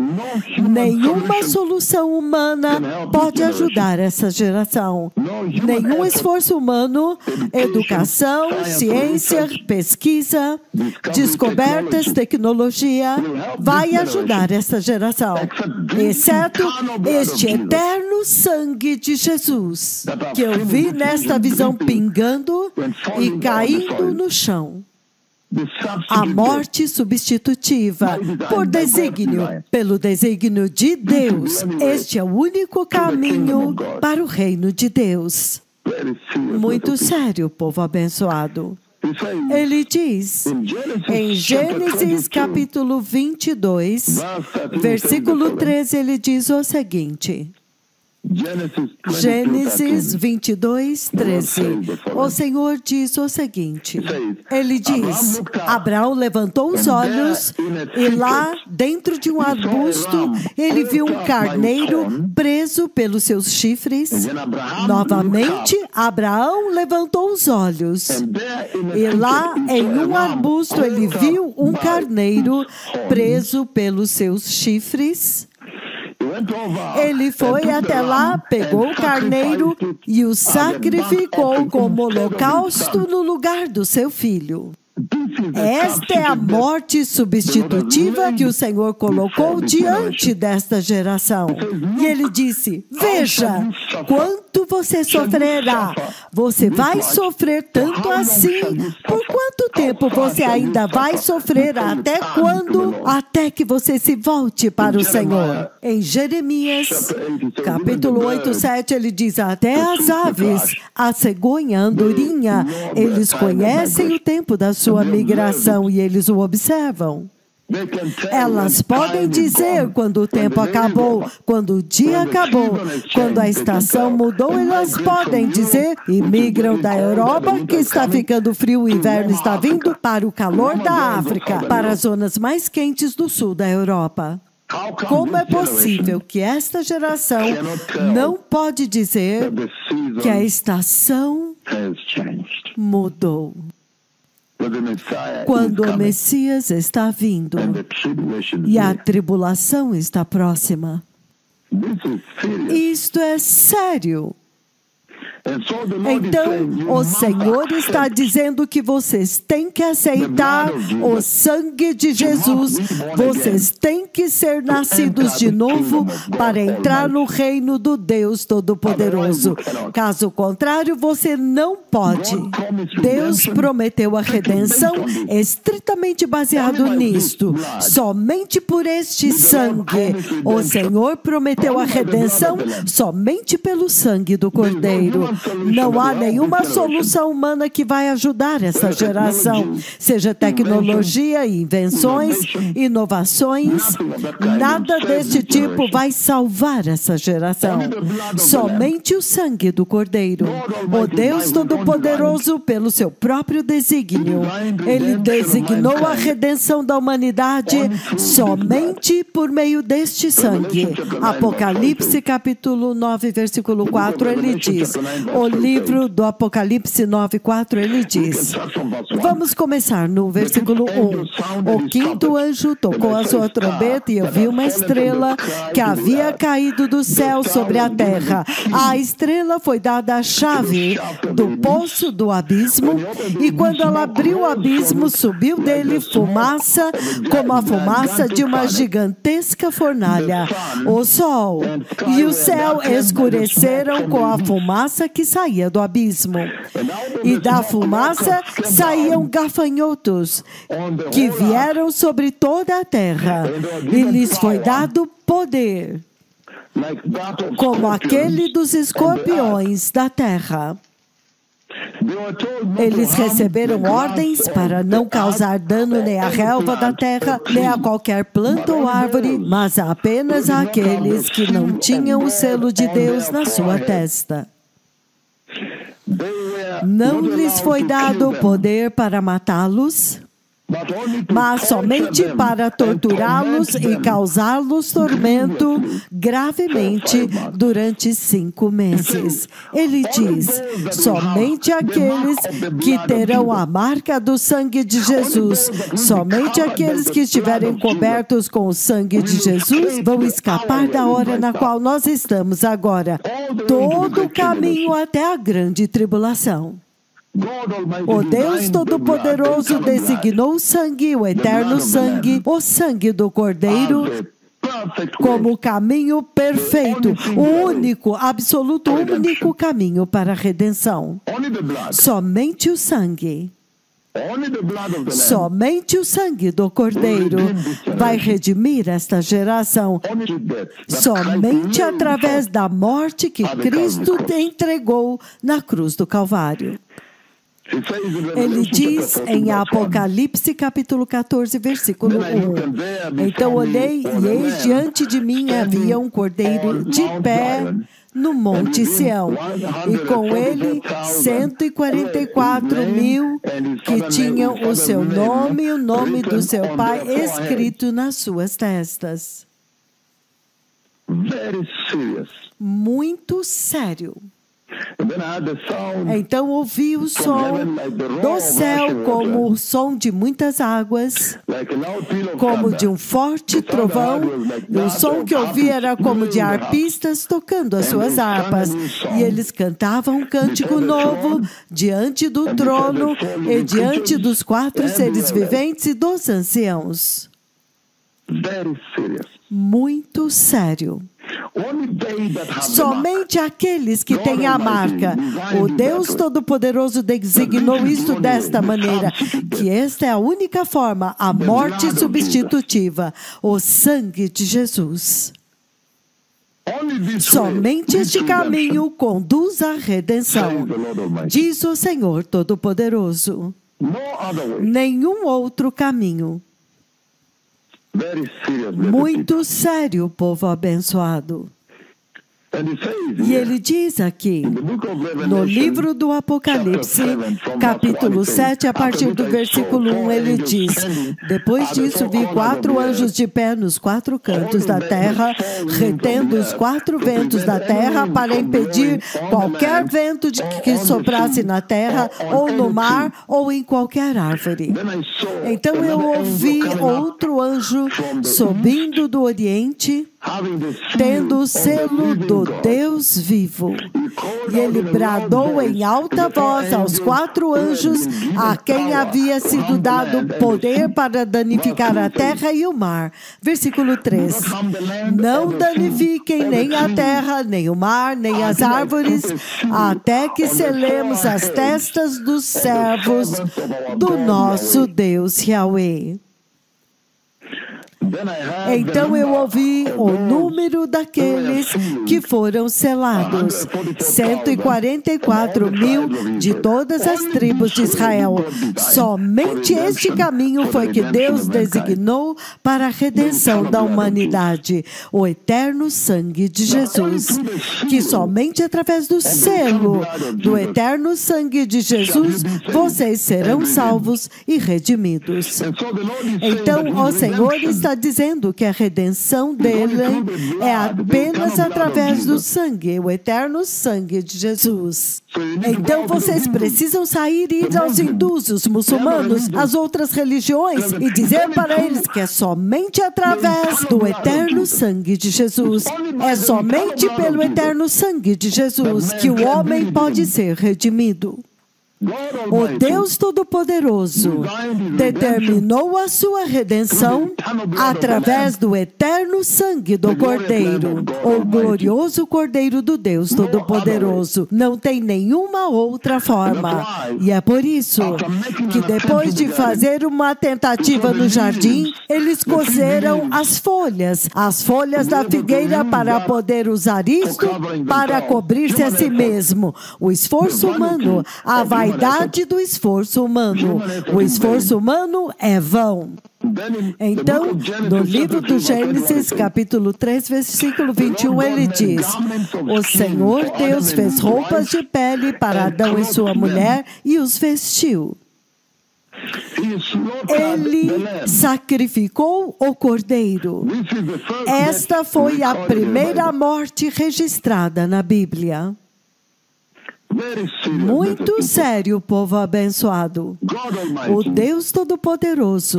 Nenhuma solução humana pode ajudar essa geração. Nenhum esforço humano, educação, ciência, pesquisa, descobertas, tecnologia, vai ajudar essa geração, exceto este eterno sangue de Jesus, que eu vi nesta visão pingando e caindo no chão. A morte substitutiva, por desígnio, pelo desígnio de Deus. Este é o único caminho para o reino de Deus. Muito sério, povo abençoado. Ele diz, em Gênesis capítulo 22, versículo 13, ele diz o seguinte. Gênesis 22, 13. O Senhor diz o seguinte. Ele diz, Abraão levantou os olhos e lá, dentro de um arbusto, ele viu um carneiro preso pelos seus chifres. Novamente, Abraão levantou os olhos e lá, em um arbusto, ele viu um carneiro preso pelos seus chifres. Ele foi até lá, pegou o carneiro e o sacrificou como holocausto no lugar do seu filho. Esta é a morte substitutiva que o Senhor colocou diante desta geração. E ele disse, veja, quanto você sofrerá. Você vai sofrer tanto assim. Por quanto tempo você ainda vai sofrer? Até quando? Até que você se volte para o Senhor. Em Jeremias, capítulo 8, 7, ele diz, até as aves, a cegonha, a andorinha, eles conhecem o tempo da sua migração e eles o observam. Elas podem dizer quando o tempo acabou, quando o dia acabou, quando a estação mudou, elas podem dizer e migram da Europa, que está ficando frio, o inverno está vindo, para o calor da África, para as zonas mais quentes do sul da Europa. Como é possível que esta geração não pode dizer que a estação mudou? Quando o Messias está vindo e a tribulação está próxima. Isto é sério. Então, o Senhor está dizendo que vocês têm que aceitar o sangue de Jesus. Vocês têm que ser nascidos de novo para entrar no reino do Deus Todo-Poderoso. Caso contrário, você não pode. Deus prometeu a redenção estritamente baseado nisto. Somente por este sangue. O Senhor prometeu a redenção somente pelo sangue do Cordeiro. Não há nenhuma solução humana que vai ajudar essa geração. Seja tecnologia, invenções, inovações, nada deste tipo vai salvar essa geração. Somente o sangue do Cordeiro. O Deus Todo-Poderoso, pelo seu próprio desígnio, Ele designou a redenção da humanidade somente por meio deste sangue. Apocalipse capítulo 9, versículo 4, ele diz, o livro do Apocalipse 9, 4, ele diz, vamos começar no versículo 1. O quinto anjo tocou a sua trombeta e eu vi uma estrela que havia caído do céu sobre a terra. A estrela foi dada a chave do poço do abismo, e quando ela abriu o abismo, subiu dele fumaça, como a fumaça de uma gigantesca fornalha. O sol e o céu escureceram com a fumaça que saía do abismo. E da fumaça saíam gafanhotos, que vieram sobre toda a terra, e lhes foi dado poder, como aquele dos escorpiões da terra. Eles receberam ordens para não causar dano nem à relva da terra, nem a qualquer planta ou árvore, mas apenas àqueles que não tinham o selo de Deus na sua testa. Não lhes foi dado poder para matá-los, mas somente para torturá-los e causá-los tormento gravemente durante 5 meses. Ele diz, somente aqueles que terão a marca do sangue de Jesus, somente aqueles que estiverem cobertos com o sangue de Jesus vão escapar da hora na qual nós estamos agora. Todo o caminho até a grande tribulação. O Deus Todo-Poderoso designou o sangue, o eterno sangue, o sangue do Cordeiro, como o caminho perfeito, o único, absoluto, único caminho para a redenção. Somente o sangue. Somente o sangue do Cordeiro vai redimir esta geração. Somente através da morte que Cristo entregou na cruz do Calvário. Ele diz em Apocalipse capítulo 14, versículo 1. Então olhei e eis diante de mim havia um cordeiro de pé no Monte Sião, e com ele 144.000 que tinham o seu nome e o nome do seu pai escrito nas suas testas. Muito sério. Então ouvi o som do céu como o som de muitas águas, como de um forte trovão, e o som que ouvi era como de arpistas tocando as suas harpas, e eles cantavam um cântico novo diante do trono e diante dos 4 seres viventes e dos anciãos. Muito sério. Somente aqueles que têm a marca, o Deus Todo-Poderoso designou isto desta maneira, que esta é a única forma, a morte substitutiva, o sangue de Jesus. Somente este caminho conduz à redenção, diz o Senhor Todo-Poderoso. Nenhum outro caminho. Muito sério, povo abençoado. E ele diz aqui, no livro do Apocalipse, capítulo 7, a partir do versículo 1, ele diz, depois disso vi 4 anjos de pé nos 4 cantos da terra, retendo os 4 ventos da terra para impedir qualquer vento que soprasse na terra, ou no mar, ou em qualquer árvore. Então eu ouvi outro anjo subindo do Oriente, tendo o selo do Deus vivo. E ele bradou em alta voz aos 4 anjos, a quem havia sido dado poder para danificar a terra e o mar. Versículo 3. Não danifiquem nem a terra, nem o mar, nem as árvores, até que selemos as testas dos servos do nosso Deus Yahweh. Então eu ouvi o número daqueles que foram selados, 144.000 de todas as tribos de Israel. Somente este caminho foi que Deus designou para a redenção da humanidade, o eterno sangue de Jesus, que somente através do selo do eterno sangue de Jesus vocês serão salvos e redimidos. Então o Senhor está dizendo que a redenção dele é apenas através do sangue, o eterno sangue de Jesus. Então vocês precisam sair e ir aos hindus, os muçulmanos, às outras religiões e dizer para eles que é somente através do eterno sangue de Jesus, é somente pelo eterno sangue de Jesus que o homem pode ser redimido. O Deus Todo-Poderoso determinou a sua redenção através do eterno sangue do Cordeiro, o glorioso Cordeiro do Deus Todo-Poderoso. Não tem nenhuma outra forma. E é por isso que depois de fazer uma tentativa no jardim, eles cozeram as folhas da figueira para poder usar isto para cobrir-se a si mesmo. O esforço humano, a vaidade do esforço humano. O esforço humano é vão. Então, no livro do Gênesis, capítulo 3, versículo 21, ele diz: o Senhor Deus fez roupas de pele para Adão e sua mulher e os vestiu. Ele sacrificou o cordeiro. Esta foi a primeira morte registrada na Bíblia. Muito sério, povo abençoado. O Deus Todo-Poderoso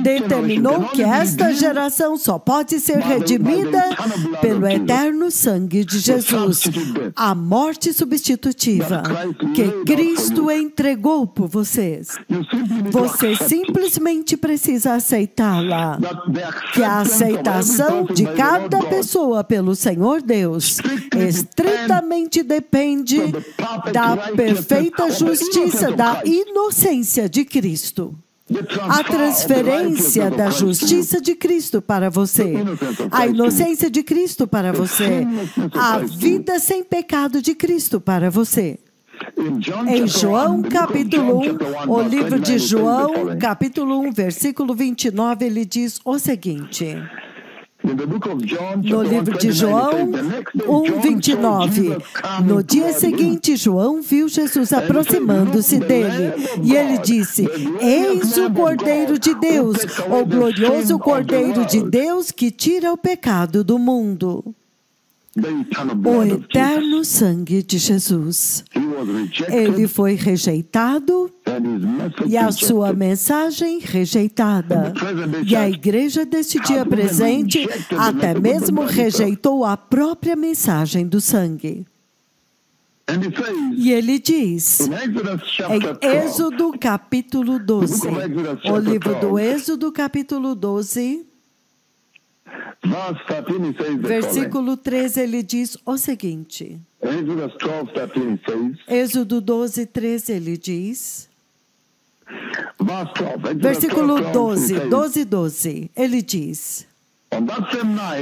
determinou que esta geração só pode ser redimida pelo eterno sangue de Jesus, a morte substitutiva que Cristo entregou por vocês. Você simplesmente precisa aceitá-la. Que a aceitação de cada pessoa pelo Senhor Deus estritamente depende da perfeita justiça, da inocência de Cristo. A transferência da justiça de Cristo para você, a inocência de Cristo para você, a vida sem pecado de Cristo para você. Em João capítulo 1, o livro de João capítulo 1, versículo 29, ele diz o seguinte: no livro de João 1:29, no dia seguinte, João viu Jesus aproximando-se dele e ele disse: eis o Cordeiro de Deus, o glorioso Cordeiro de Deus que tira o pecado do mundo. O eterno sangue de Jesus. Ele foi rejeitado e a sua mensagem rejeitada. E a igreja deste dia presente até mesmo rejeitou a própria mensagem do sangue. E ele diz, em Êxodo capítulo 12, o livro do Êxodo capítulo 12, versículo 13, ele diz o seguinte. Êxodo 12, 13, ele diz. Versículo 12, ele diz: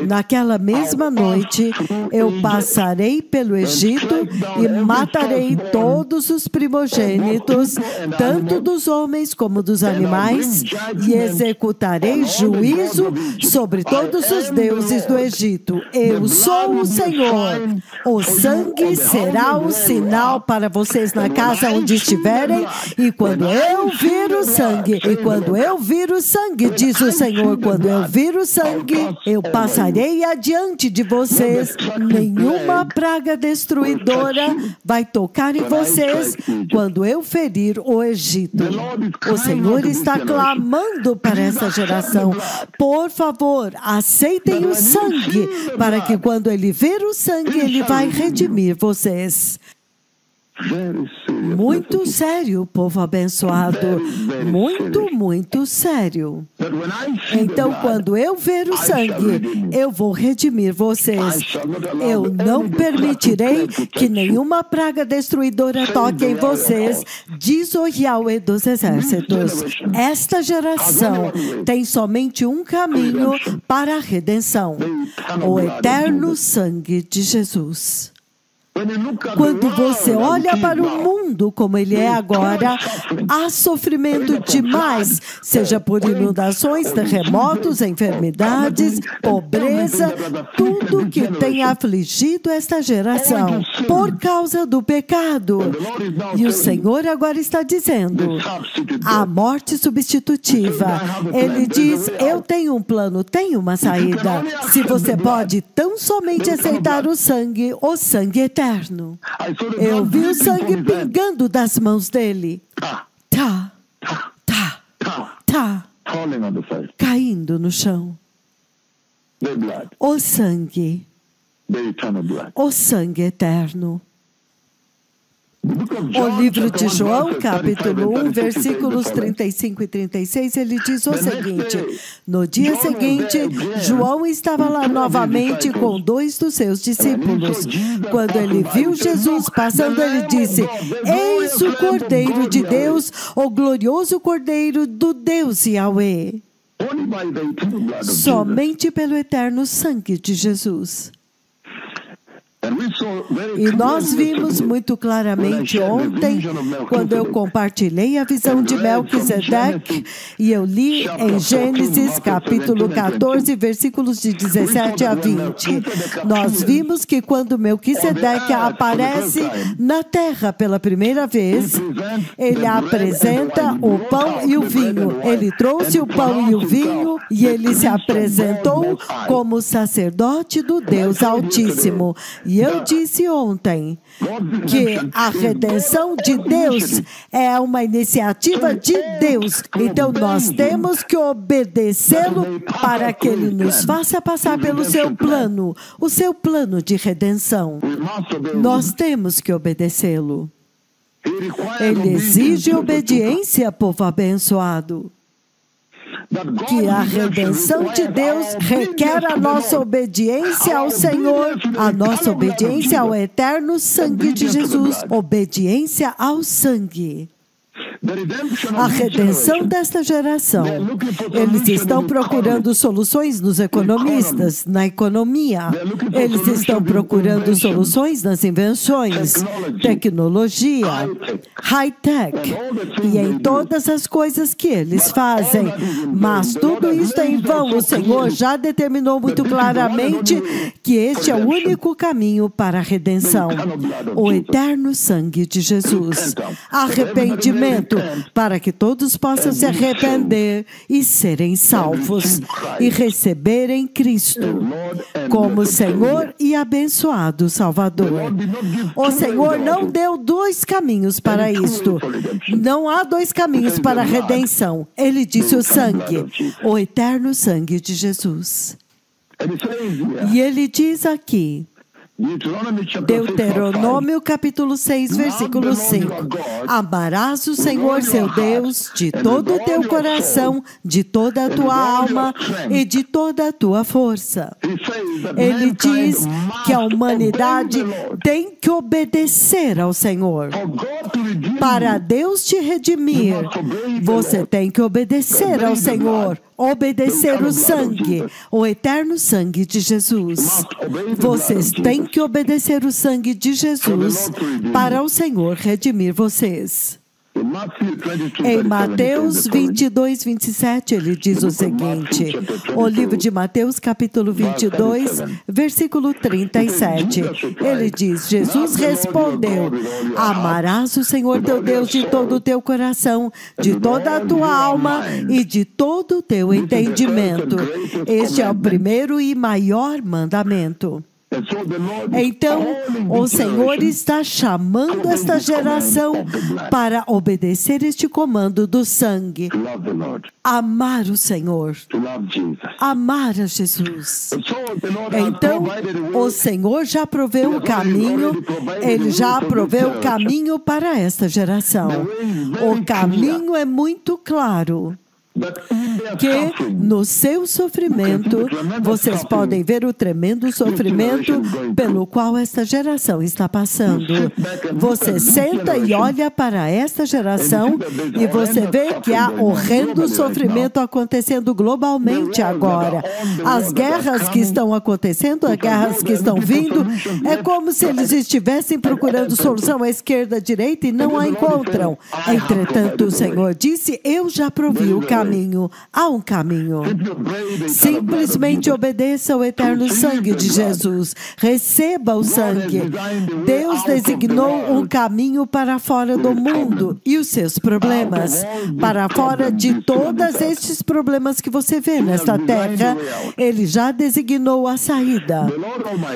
naquela mesma noite eu passarei pelo Egito e matarei todos os primogênitos, tanto dos homens como dos animais, e executarei juízo sobre todos os deuses do Egito. Eu sou o Senhor. O sangue será um sinal para vocês na casa onde estiverem, e quando eu vir o sangue, diz o Senhor, quando eu vir o sangue, eu passarei adiante de vocês, nenhuma praga destruidora vai tocar em vocês quando eu ferir o Egito. O Senhor está clamando para essa geração: por favor, aceitem o sangue, para que quando Ele ver o sangue, Ele vai redimir vocês. Muito sério, povo abençoado. Muito, muito sério. Então, quando eu ver o sangue, eu vou redimir vocês. Eu não permitirei que nenhuma praga destruidora toque em vocês, diz o Yahweh dos Exércitos. Esta geração tem somente um caminho para a redenção: o eterno sangue de Jesus. Quando você olha para o mundo como ele é agora, há sofrimento demais, seja por inundações, terremotos, enfermidades, pobreza, tudo que tem afligido esta geração por causa do pecado. E o Senhor agora está dizendo: a morte substitutiva. Ele diz: eu tenho um plano, tenho uma saída. Se você pode tão somente aceitar o sangue eterno. Eu vi o sangue pingando das mãos dele. Caindo no chão. O sangue eterno. O livro de João, capítulo 1, versículos 35 e 36, ele diz o seguinte: no dia seguinte, João estava lá novamente com 2 dos seus discípulos. Quando ele viu Jesus passando, ele disse: eis o Cordeiro de Deus, o glorioso Cordeiro do Deus Yahweh. Somente pelo eterno sangue de Jesus. E nós vimos muito claramente ontem, quando eu compartilhei a visão de Melquisedeque, e eu li em Gênesis capítulo 14, versículos de 17 a 20. Nós vimos que quando Melquisedeque aparece na terra pela primeira vez, ele apresenta o pão e o vinho. Ele trouxe o pão e o vinho e ele se apresentou como sacerdote do Deus Altíssimo. E eu disse ontem que a redenção de Deus é uma iniciativa de Deus. Então nós temos que obedecê-lo para que Ele nos faça passar pelo seu plano, o seu plano de redenção. Nós temos que obedecê-lo. Ele exige obediência, povo abençoado. Que a redenção de Deus requer a nossa obediência ao Senhor, a nossa obediência ao eterno sangue de Jesus, obediência ao sangue. A redenção desta geração. Eles estão procurando soluções nos economistas, na economia. Eles estão procurando soluções nas invenções, tecnologia, high-tech e em todas as coisas que eles fazem. Mas tudo isso é em vão. O Senhor já determinou muito claramente que este é o único caminho para a redenção: o eterno sangue de Jesus. Arrependimento, para que todos possam se arrepender e serem salvos e receberem Cristo como Senhor e abençoado Salvador. O Senhor não deu 2 caminhos para isto. Não há 2 caminhos para a redenção. Ele disse o sangue, o eterno sangue de Jesus. E ele diz aqui, Deuteronômio capítulo 6, versículo 5. Amarás o Senhor seu Deus de todo o teu coração, de toda a tua alma e de toda a tua força. Ele diz que a humanidade tem que obedecer ao Senhor. Para Deus te redimir, você tem que obedecer ao Senhor. Obedecer o sangue, o eterno sangue de Jesus. Vocês têm que obedecer o sangue de Jesus para o Senhor redimir vocês. Em Mateus 22, 27, ele diz o seguinte, o livro de Mateus, capítulo 22, versículo 37. Ele diz, Jesus respondeu, amarás o Senhor teu Deus de todo o teu coração, de toda a tua alma e de todo o teu entendimento. Este é o primeiro e maior mandamento. Então, o Senhor está chamando esta geração para obedecer este comando do sangue. Amar o Senhor. Amar a Jesus. Então, o Senhor já proveu o caminho, Ele já proveu o caminho para esta geração. O caminho é muito claro. Que no seu sofrimento, vocês podem ver o tremendo sofrimento pelo qual esta geração está passando. Você senta e olha para esta geração e você vê que há horrendo sofrimento acontecendo globalmente agora. As guerras que estão acontecendo, as guerras que estão vindo, é como se eles estivessem procurando solução à esquerda, à direita e não a encontram. Entretanto, o Senhor disse, eu já provi o caminho. Há um caminho. Simplesmente obedeça ao eterno sangue de Jesus. Receba o sangue. Deus designou um caminho para fora do mundo e os seus problemas. Para fora de todos estes problemas que você vê nesta terra, Ele já designou a saída.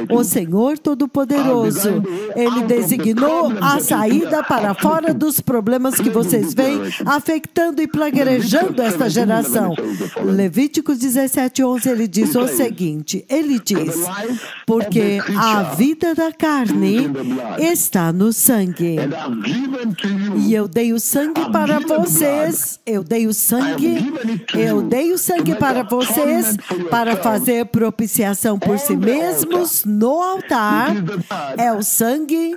O Senhor Todo-Poderoso, Ele designou a saída para fora dos problemas que vocês veem afetando e plaguejando esta geração. Levíticos 17:11, ele diz o seguinte, ele diz, porque a vida da carne está no sangue. E eu dei o sangue para vocês, eu dei o sangue para vocês, para fazer propiciação por si mesmos no altar. É o sangue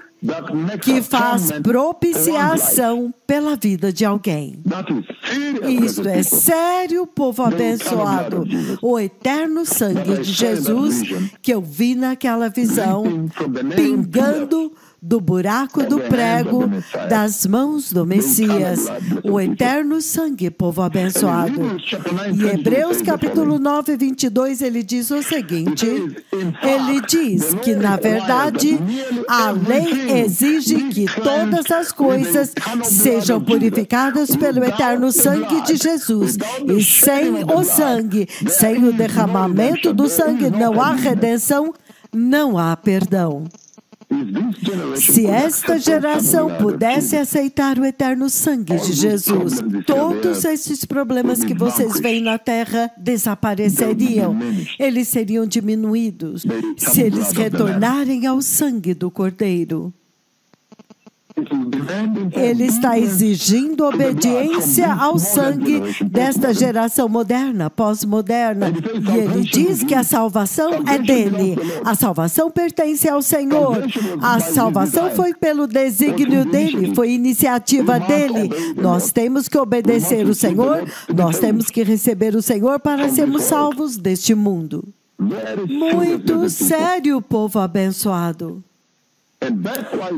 que faz propiciação pela vida de alguém. Isto é sério, povo abençoado. O eterno sangue de Jesus que eu vi naquela visão, pingando do buraco do prego das mãos do Messias. O eterno sangue, povo abençoado. E Hebreus capítulo 9, 22, ele diz o seguinte, ele diz que, na verdade, a lei exige que todas as coisas sejam purificadas pelo eterno sangue de Jesus. E sem o sangue, sem o derramamento do sangue, não há redenção, não há perdão. Se esta geração pudesse aceitar o eterno sangue de Jesus, todos esses problemas que vocês veem na terra desapareceriam. Eles seriam diminuídos se eles retornarem ao sangue do Cordeiro. Ele está exigindo obediência ao sangue desta geração moderna, pós-moderna. E ele diz que a salvação é dele. A salvação pertence ao Senhor. A salvação foi pelo desígnio dele, foi iniciativa dele. Nós temos que obedecer o Senhor, nós temos que receber o Senhor para sermos salvos deste mundo. Muito sério, povo abençoado.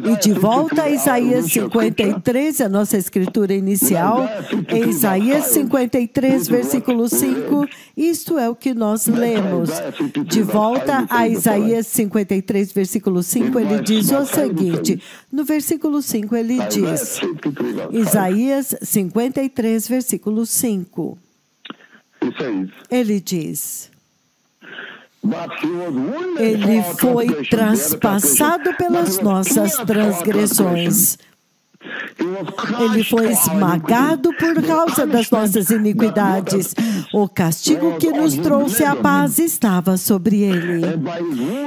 E de volta a Isaías 53, a nossa escritura inicial, em Isaías 53, versículo 5, isto é o que nós lemos. De volta a Isaías 53, versículo 5, ele diz o seguinte, no versículo 5 ele diz, Isaías 53, versículo 5, ele diz, ele foi traspassado pelas nossas transgressões. Ele foi esmagado por causa das nossas iniquidades. O castigo que nos trouxe a paz estava sobre ele.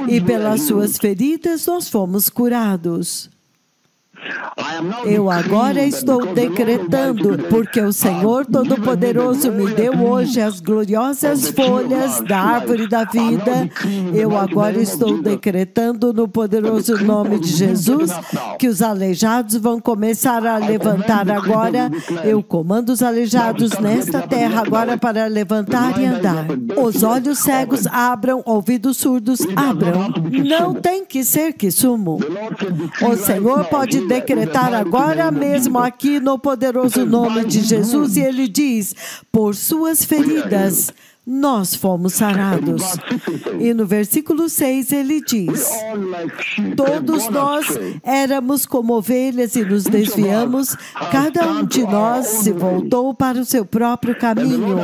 E pelas suas feridas nós fomos curados. Eu agora estou decretando, porque o Senhor Todo-Poderoso me deu hoje as gloriosas folhas da árvore da vida. Eu agora estou decretando no poderoso nome de Jesus que os aleijados vão começar a levantar agora. Eu comando os aleijados nesta terra agora para levantar e andar. Os olhos cegos abram, ouvidos surdos abram. Não tem que ser que sumo. O Senhor pode decretar agora mesmo aqui no poderoso nome de Jesus. E ele diz: por suas feridas nós fomos sarados. E no versículo 6 ele diz: todos nós éramos como ovelhas e nos desviamos, cada um de nós se voltou para o seu próprio caminho,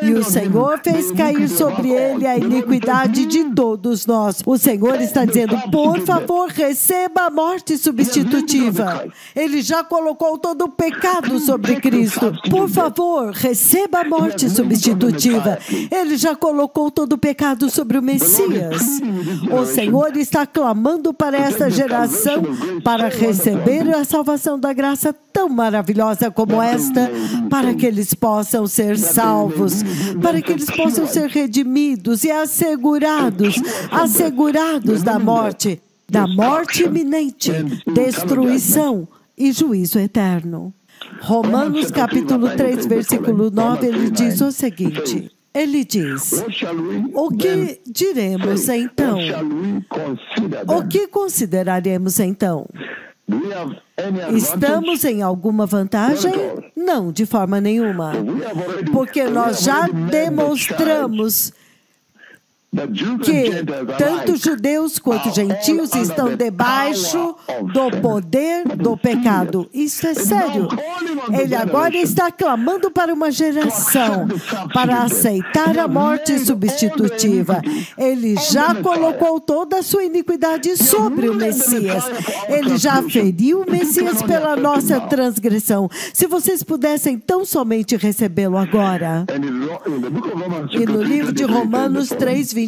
e o Senhor fez cair sobre ele a iniquidade de todos nós. O Senhor está dizendo: por favor, receba a morte substitutiva. Ele já colocou todo o pecado sobre Cristo. Por favor, receba a morte substitutiva. Ele já colocou todo o pecado sobre o Messias. O Senhor está clamando para esta geração para receber a salvação da graça tão maravilhosa como esta, para que eles possam ser salvos, para que eles possam ser redimidos e assegurados da morte iminente, destruição e juízo eterno. Romanos capítulo 3, versículo 9, ele diz o seguinte: ele diz: o que diremos então? O que consideraremos então? Estamos em alguma vantagem? Não, de forma nenhuma. Porque nós já demonstramos que tanto judeus quanto gentios estão debaixo do poder do pecado. Isso é sério. Ele agora está clamando para uma geração para aceitar a morte substitutiva. Ele já colocou toda a sua iniquidade sobre o Messias. Ele já feriu o Messias pela nossa transgressão. Se vocês pudessem tão somente recebê-lo agora. E no livro de Romanos 3:23,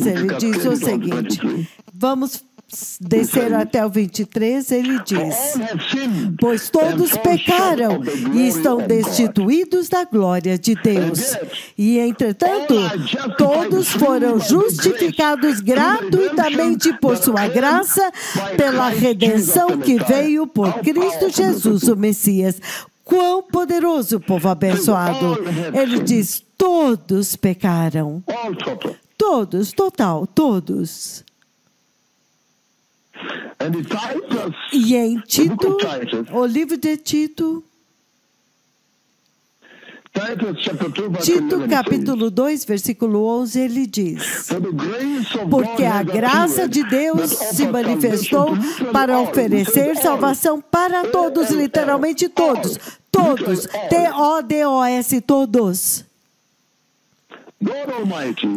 ele diz o seguinte. Vamos descer até o 23, ele diz: pois todos pecaram e estão destituídos da glória de Deus. E, entretanto, todos foram justificados gratuitamente por sua graça, pela redenção que veio por Cristo Jesus, o Messias. Quão poderoso, povo abençoado! Ele diz: todos pecaram. Todos, total, todos. E em Tito, o livro de Tito, capítulo 2, versículo 11, ele diz: porque a graça de Deus se manifestou para oferecer salvação para todos, literalmente todos, todos, T-O-D-O-S, todos.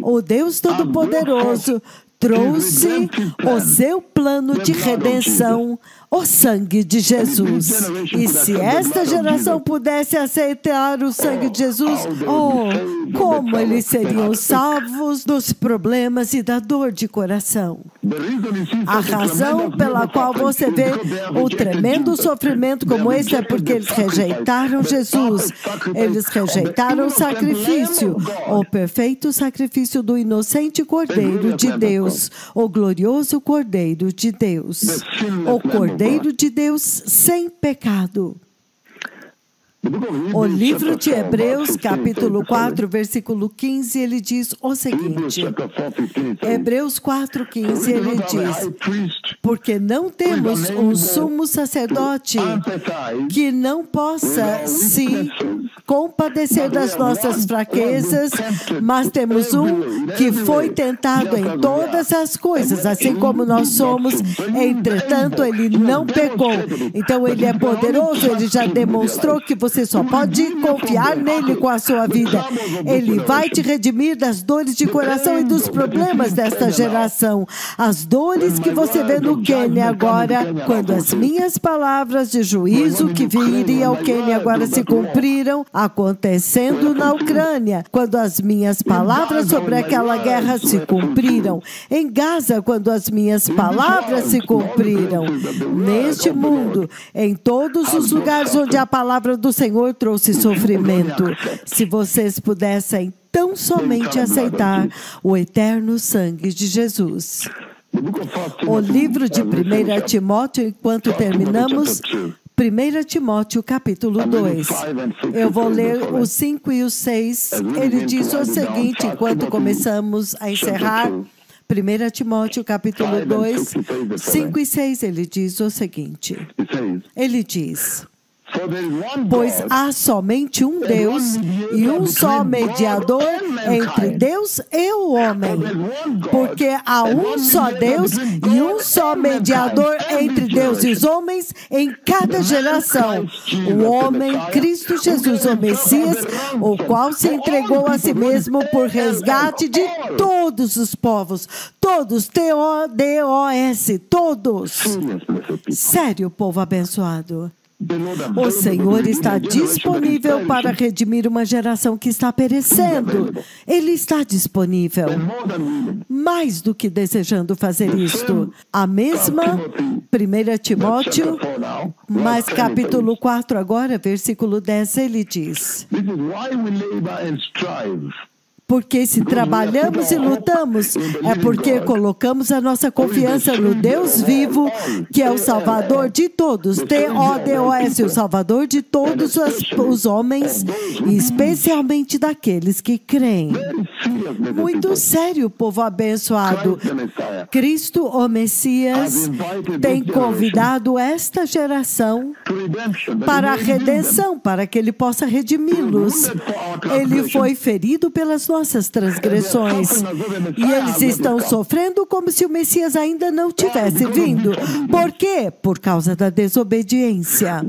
O Deus Todo-Poderoso trouxe o seu plano de redenção, o sangue de Jesus. E se esta geração pudesse aceitar o sangue de Jesus, como eles seriam salvos dos problemas e da dor de coração. A razão pela qual você vê o tremendo sofrimento como esse é porque eles rejeitaram Jesus. Eles rejeitaram o sacrifício, o perfeito sacrifício do inocente Cordeiro de Deus, o glorioso Cordeiro de Deus, o Cordeiro de Deus sem pecado. O livro de Hebreus, capítulo 4, versículo 15, ele diz o seguinte. Hebreus 4:15, ele diz: porque não temos um sumo sacerdote que não possa se compadecer das nossas fraquezas, mas temos um que foi tentado em todas as coisas, assim como nós somos, entretanto ele não pecou. Então ele é poderoso, ele já demonstrou que você só pode confiar nele com a sua vida. Ele vai te redimir das dores de coração e dos problemas desta geração. As dores que você vê no Quênia agora, quando as minhas palavras de juízo que viria ao Quênia agora se cumpriram, acontecendo na Ucrânia, quando as minhas palavras sobre aquela guerra se cumpriram, em Gaza, quando as minhas palavras se cumpriram, neste mundo, em todos os lugares onde a palavra do Senhor trouxe sofrimento. Se vocês pudessem tão somente aceitar o eterno sangue de Jesus. O livro de 1 Timóteo, enquanto terminamos, 1 Timóteo, capítulo 2. Eu vou ler os 5 e os 6. Ele diz o seguinte, enquanto começamos a encerrar. 1 1 Timóteo capítulo 2, 5 e 6, ele diz o seguinte. Ele diz: pois há somente um Deus e um só mediador entre Deus e o homem. Porque há um só Deus e um só mediador entre Deus e os homens em cada geração. O homem, Cristo Jesus, o Messias, o qual se entregou a si mesmo por resgate de todos os povos. Todos, T-O-D-O-S, todos. Sério, povo abençoado. O Senhor está disponível para redimir uma geração que está perecendo. Ele está disponível. Mais do que desejando fazer isto. A mesma 1 Timóteo, mas capítulo 4 agora, versículo 10, ele diz: porque se trabalhamos e lutamos, é porque colocamos a nossa confiança no Deus vivo, que é o Salvador de todos, T-O-D-O-S, o Salvador de todos os homens, e especialmente daqueles que creem. Muito sério, povo abençoado. Cristo, o Messias, tem convidado esta geração para a redenção, para que Ele possa redimi-los. Ele foi ferido pelas nossas transgressões. E eles estão sofrendo como se o Messias ainda não tivesse vindo. Por quê? Por causa da desobediência.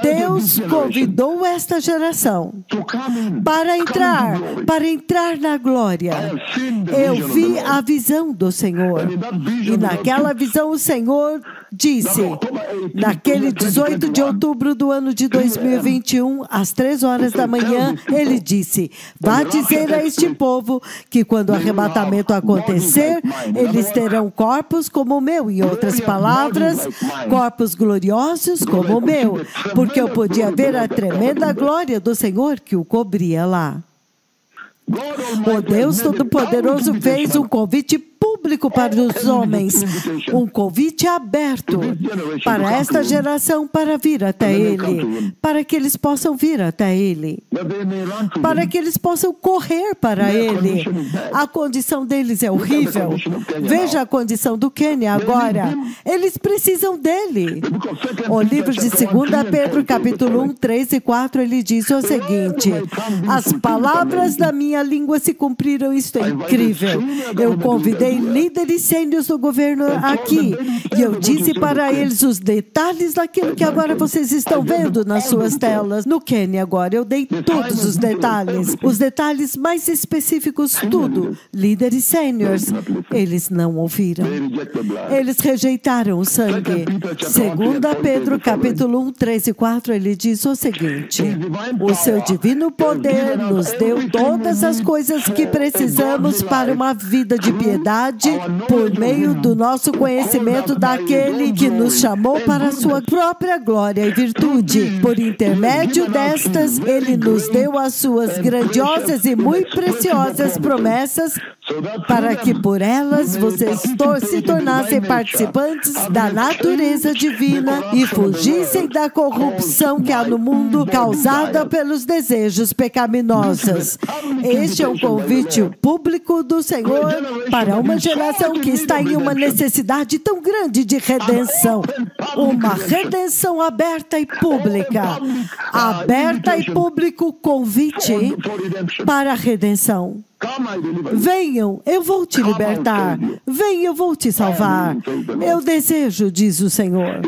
Deus convidou esta geração para entrar na glória. Eu vi a visão do Senhor. E naquela visão o Senhor disse, naquele 18 de outubro do ano de 2021, às 3 horas da manhã, Ele disse: vá dizer a este povo que quando o arrebatamento acontecer, eles terão corpos como o meu. Em outras palavras, corpos gloriosos como o meu, porque eu podia ver a tremenda glória do Senhor que o cobria lá. O Deus Todo-Poderoso fez um convite público para os homens, um convite aberto para esta geração para vir até Ele, para que eles possam vir até Ele, para que eles possam correr para Ele. A condição deles é horrível. Veja a condição do Quênia agora. Eles precisam dele. O livro de 2 Pedro, capítulo 1, 3 e 4, ele diz o seguinte: as palavras da minha língua se cumpriram. Isto é incrível. Eu convidei líderes sênios do governo aqui, e eu disse para eles os detalhes daquilo que agora vocês estão vendo nas suas telas. No Quênia agora, eu dei todos os detalhes mais específicos, tudo. Líderes sêniors, eles não ouviram. Eles rejeitaram o sangue. 2 Pedro, capítulo 1, 3 e 4, ele diz o seguinte: o seu divino poder nos deu todas as coisas que precisamos para uma vida de piedade, por meio do nosso conhecimento daquele que nos chamou para a sua própria glória e virtude. Por intermédio destas, Ele nos deu as suas grandiosas e muito preciosas promessas, para que por elas vocês se tornassem participantes da natureza divina e fugissem da corrupção que há no mundo causada pelos desejos pecaminosos. Este é um convite público do Senhor para uma geração que está em uma necessidade tão grande de redenção. Uma redenção aberta e pública. Aberta e público convite para a redenção. Venham, eu vou te libertar. Venham, eu vou te salvar. Eu desejo, diz o Senhor.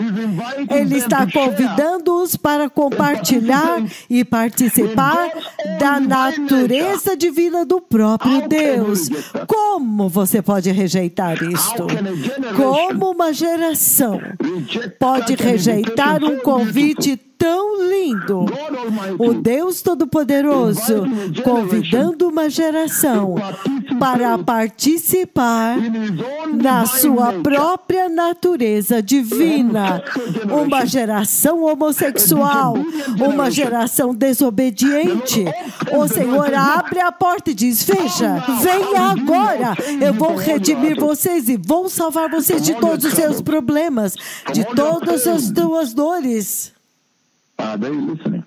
Ele está convidando-os para compartilhar e participar da natureza divina do próprio Deus. Como você pode rejeitar isto? Como uma geração pode rejeitar um convite tão lindo? O Deus Todo-Poderoso convidando uma geração para participar na sua própria natureza divina. Uma geração homossexual, uma geração desobediente. O Senhor abre a porta e diz: veja, venha agora, eu vou redimir vocês e vou salvar vocês de todos os seus problemas, de todas as suas dores.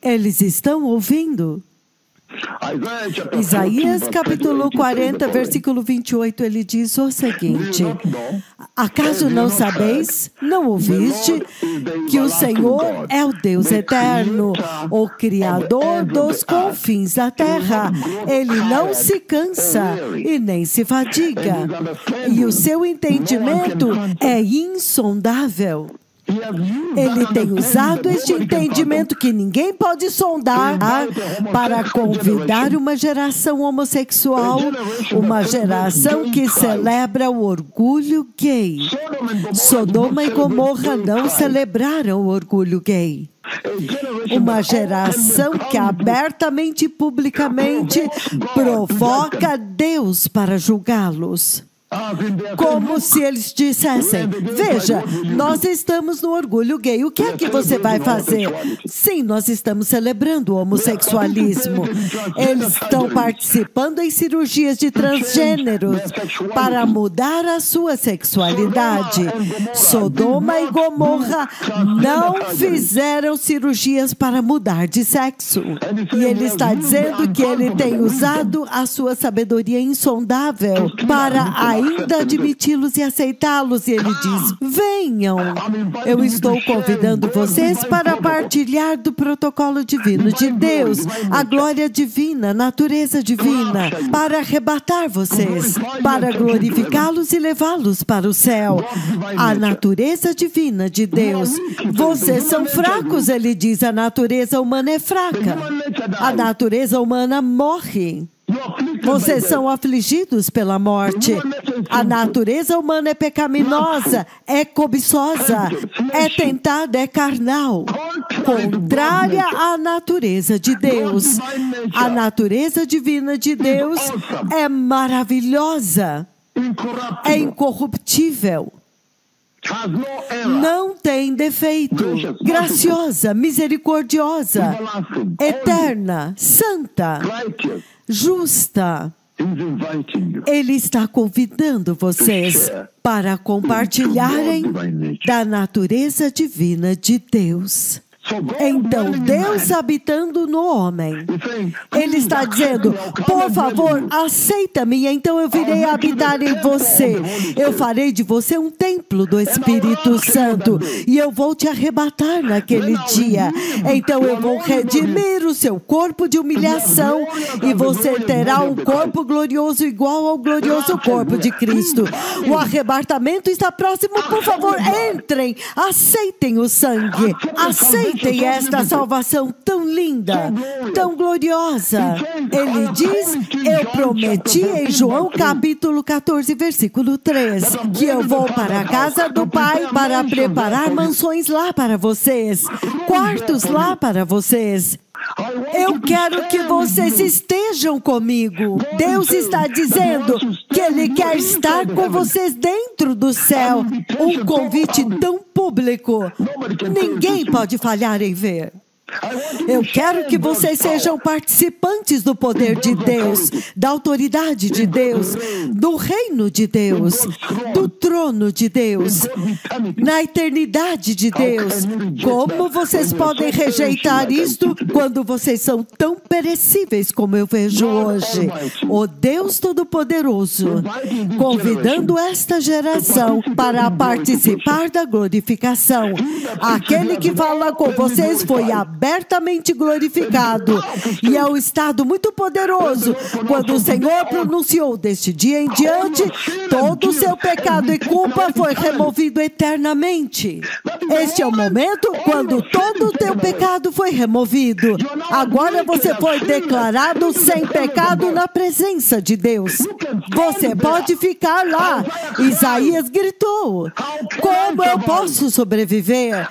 Eles estão ouvindo? Isaías capítulo 40, versículo 28, ele diz o seguinte: acaso não sabeis, não ouviste, que o Senhor é o Deus eterno, o Criador dos confins da terra. Ele não se cansa e nem se fadiga, e o seu entendimento é insondável. Ele tem usado este entendimento que ninguém pode sondar para convidar uma geração homossexual, uma geração que celebra o orgulho gay. Sodoma e Gomorra não celebraram o orgulho gay. Uma geração que abertamente e publicamente provoca Deus para julgá-los. Como se eles dissessem: veja, nós estamos no orgulho gay, o que é que você vai fazer? Sim, nós estamos celebrando o homossexualismo. Eles estão participando em cirurgias de transgêneros para mudar a sua sexualidade. Sodoma e Gomorra não fizeram cirurgias para mudar de sexo. E ele está dizendo que ele tem usado a sua sabedoria insondável para ainda admiti-los e aceitá-los. E ele diz: venham, eu estou convidando vocês para partilhar do protocolo divino de Deus, a glória divina, a natureza divina, para arrebatar vocês, para glorificá-los e levá-los para o céu. A natureza divina de Deus. Vocês são fracos, ele diz, a natureza humana é fraca. A natureza humana morre. Vocês são afligidos pela morte. A natureza humana é pecaminosa, é cobiçosa, é tentada, é carnal, contrária à natureza de Deus. A natureza divina de Deus é maravilhosa, é incorruptível, não tem defeito, graciosa, misericordiosa, eterna, santa, justa. Ele está convidando vocês para compartilharem da natureza divina de Deus. Então, Deus habitando no homem. Ele está dizendo: por favor, aceita-me, e então eu virei habitar em você. Eu farei de você um templo do Espírito Santo, e eu vou te arrebatar naquele dia. Então eu vou redimir o seu corpo de humilhação, e você terá um corpo glorioso igual ao glorioso corpo de Cristo. O arrebatamento está próximo. Por favor, entrem, aceitem o sangue, aceitem esta salvação tão linda, tão gloriosa. Ele diz: eu prometi em João capítulo 14, versículo 3, que eu vou para a casa do Pai para preparar mansões lá para vocês, quartos lá para vocês. Eu quero que vocês estejam comigo. Deus está dizendo que Ele quer estar com vocês dentro do céu. Um convite tão público, ninguém pode falhar em ver. Eu quero que vocês sejam participantes do poder de Deus, da autoridade de Deus, do reino de Deus, do trono de Deus, na eternidade de Deus. Como vocês podem rejeitar isto quando vocês são tão perecíveis como eu vejo hoje? O Deus Todo-Poderoso convidando esta geração para participar da glorificação. Aquele que fala com vocês foi abertamente glorificado, e é um estado muito poderoso quando o Senhor pronunciou: deste dia em diante todo o seu pecado e culpa foi removido eternamente. Este é o momento quando todo o teu pecado foi removido. Agora você foi declarado sem pecado na presença de Deus. Você pode ficar lá. Isaías gritou: como eu posso sobreviver?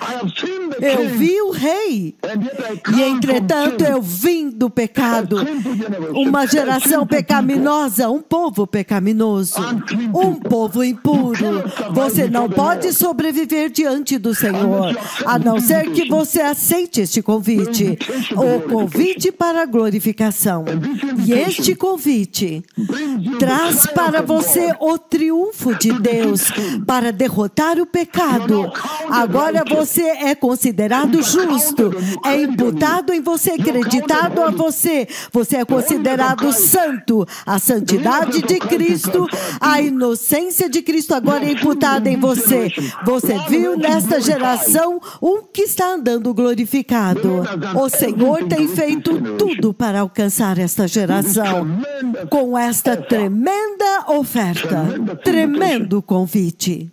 Eu vi o rei, e entretanto eu vim do pecado. Uma geração pecaminosa, um povo pecaminoso, um povo impuro. Você não pode sobreviver diante do Senhor, a não ser que você aceite este convite, o convite para a glorificação. E este convite traz para você o triunfo de Deus para derrotar o pecado. Agora você é considerado considerado justo, é imputado em você, creditado a você. Você é considerado santo. A santidade de Cristo, a inocência de Cristo agora é imputada em você. Você viu nesta geração um que está andando glorificado. O Senhor tem feito tudo para alcançar esta geração com esta tremenda oferta, tremendo convite.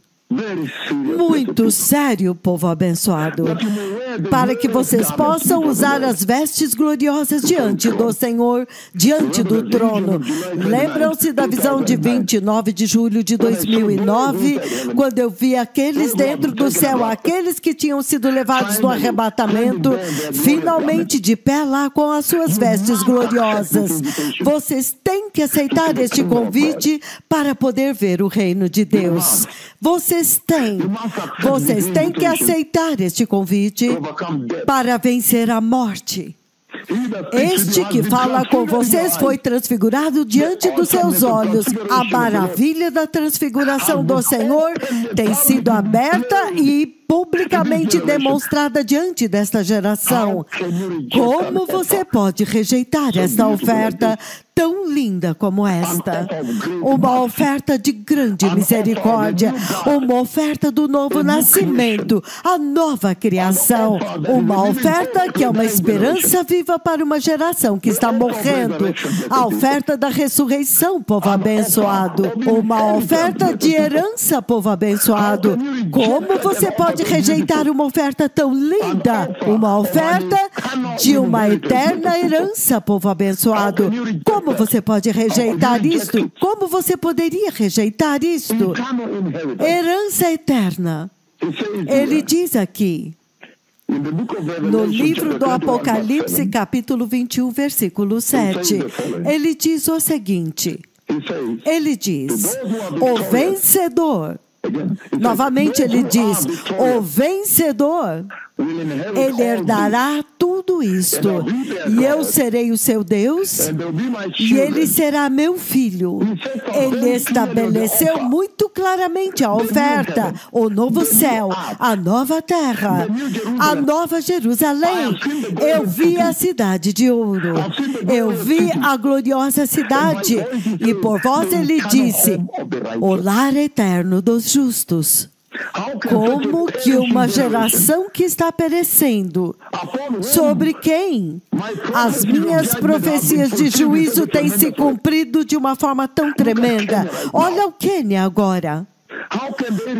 Muito sério, povo abençoado, para que vocês possam usar as vestes gloriosas diante do Senhor, diante do trono. Lembram-se da visão de 29 de julho de 2009, quando eu vi aqueles dentro do céu, aqueles que tinham sido levados no arrebatamento, finalmente de pé lá com as suas vestes gloriosas. Vocês têm que aceitar este convite para poder ver o reino de Deus. Vocês têm que aceitar este convite para vencer a morte. Este que fala com vocês foi transfigurado diante dos seus olhos. A maravilha da transfiguração do Senhor tem sido aberta e publicamente demonstrada diante desta geração. Como você pode rejeitar esta oferta tão linda como esta? Uma oferta de grande misericórdia, uma oferta do novo nascimento, a nova criação, uma oferta que é uma esperança viva para uma geração que está morrendo, a oferta da ressurreição, povo abençoado, uma oferta de herança, povo abençoado. Como você pode rejeitar uma oferta tão linda? Uma oferta de uma eterna herança, povo abençoado. Como você pode rejeitar isto? Como você poderia rejeitar isto? Herança eterna. Ele diz aqui, no livro do Apocalipse, capítulo 21, versículo 7, ele diz o seguinte, ele diz, o vencedor, novamente ele diz, o vencedor, ele herdará tudo isto, e eu serei o seu Deus, e ele será meu filho. Ele estabeleceu muito claramente a oferta, o novo céu, a nova terra, a nova Jerusalém. Eu vi a cidade de ouro, eu vi a gloriosa cidade, e por vós ele disse, o lar eterno dos justos. Como que uma geração que está perecendo, sobre quem as minhas profecias de juízo têm se cumprido de uma forma tão tremenda? Olha o Quênia agora.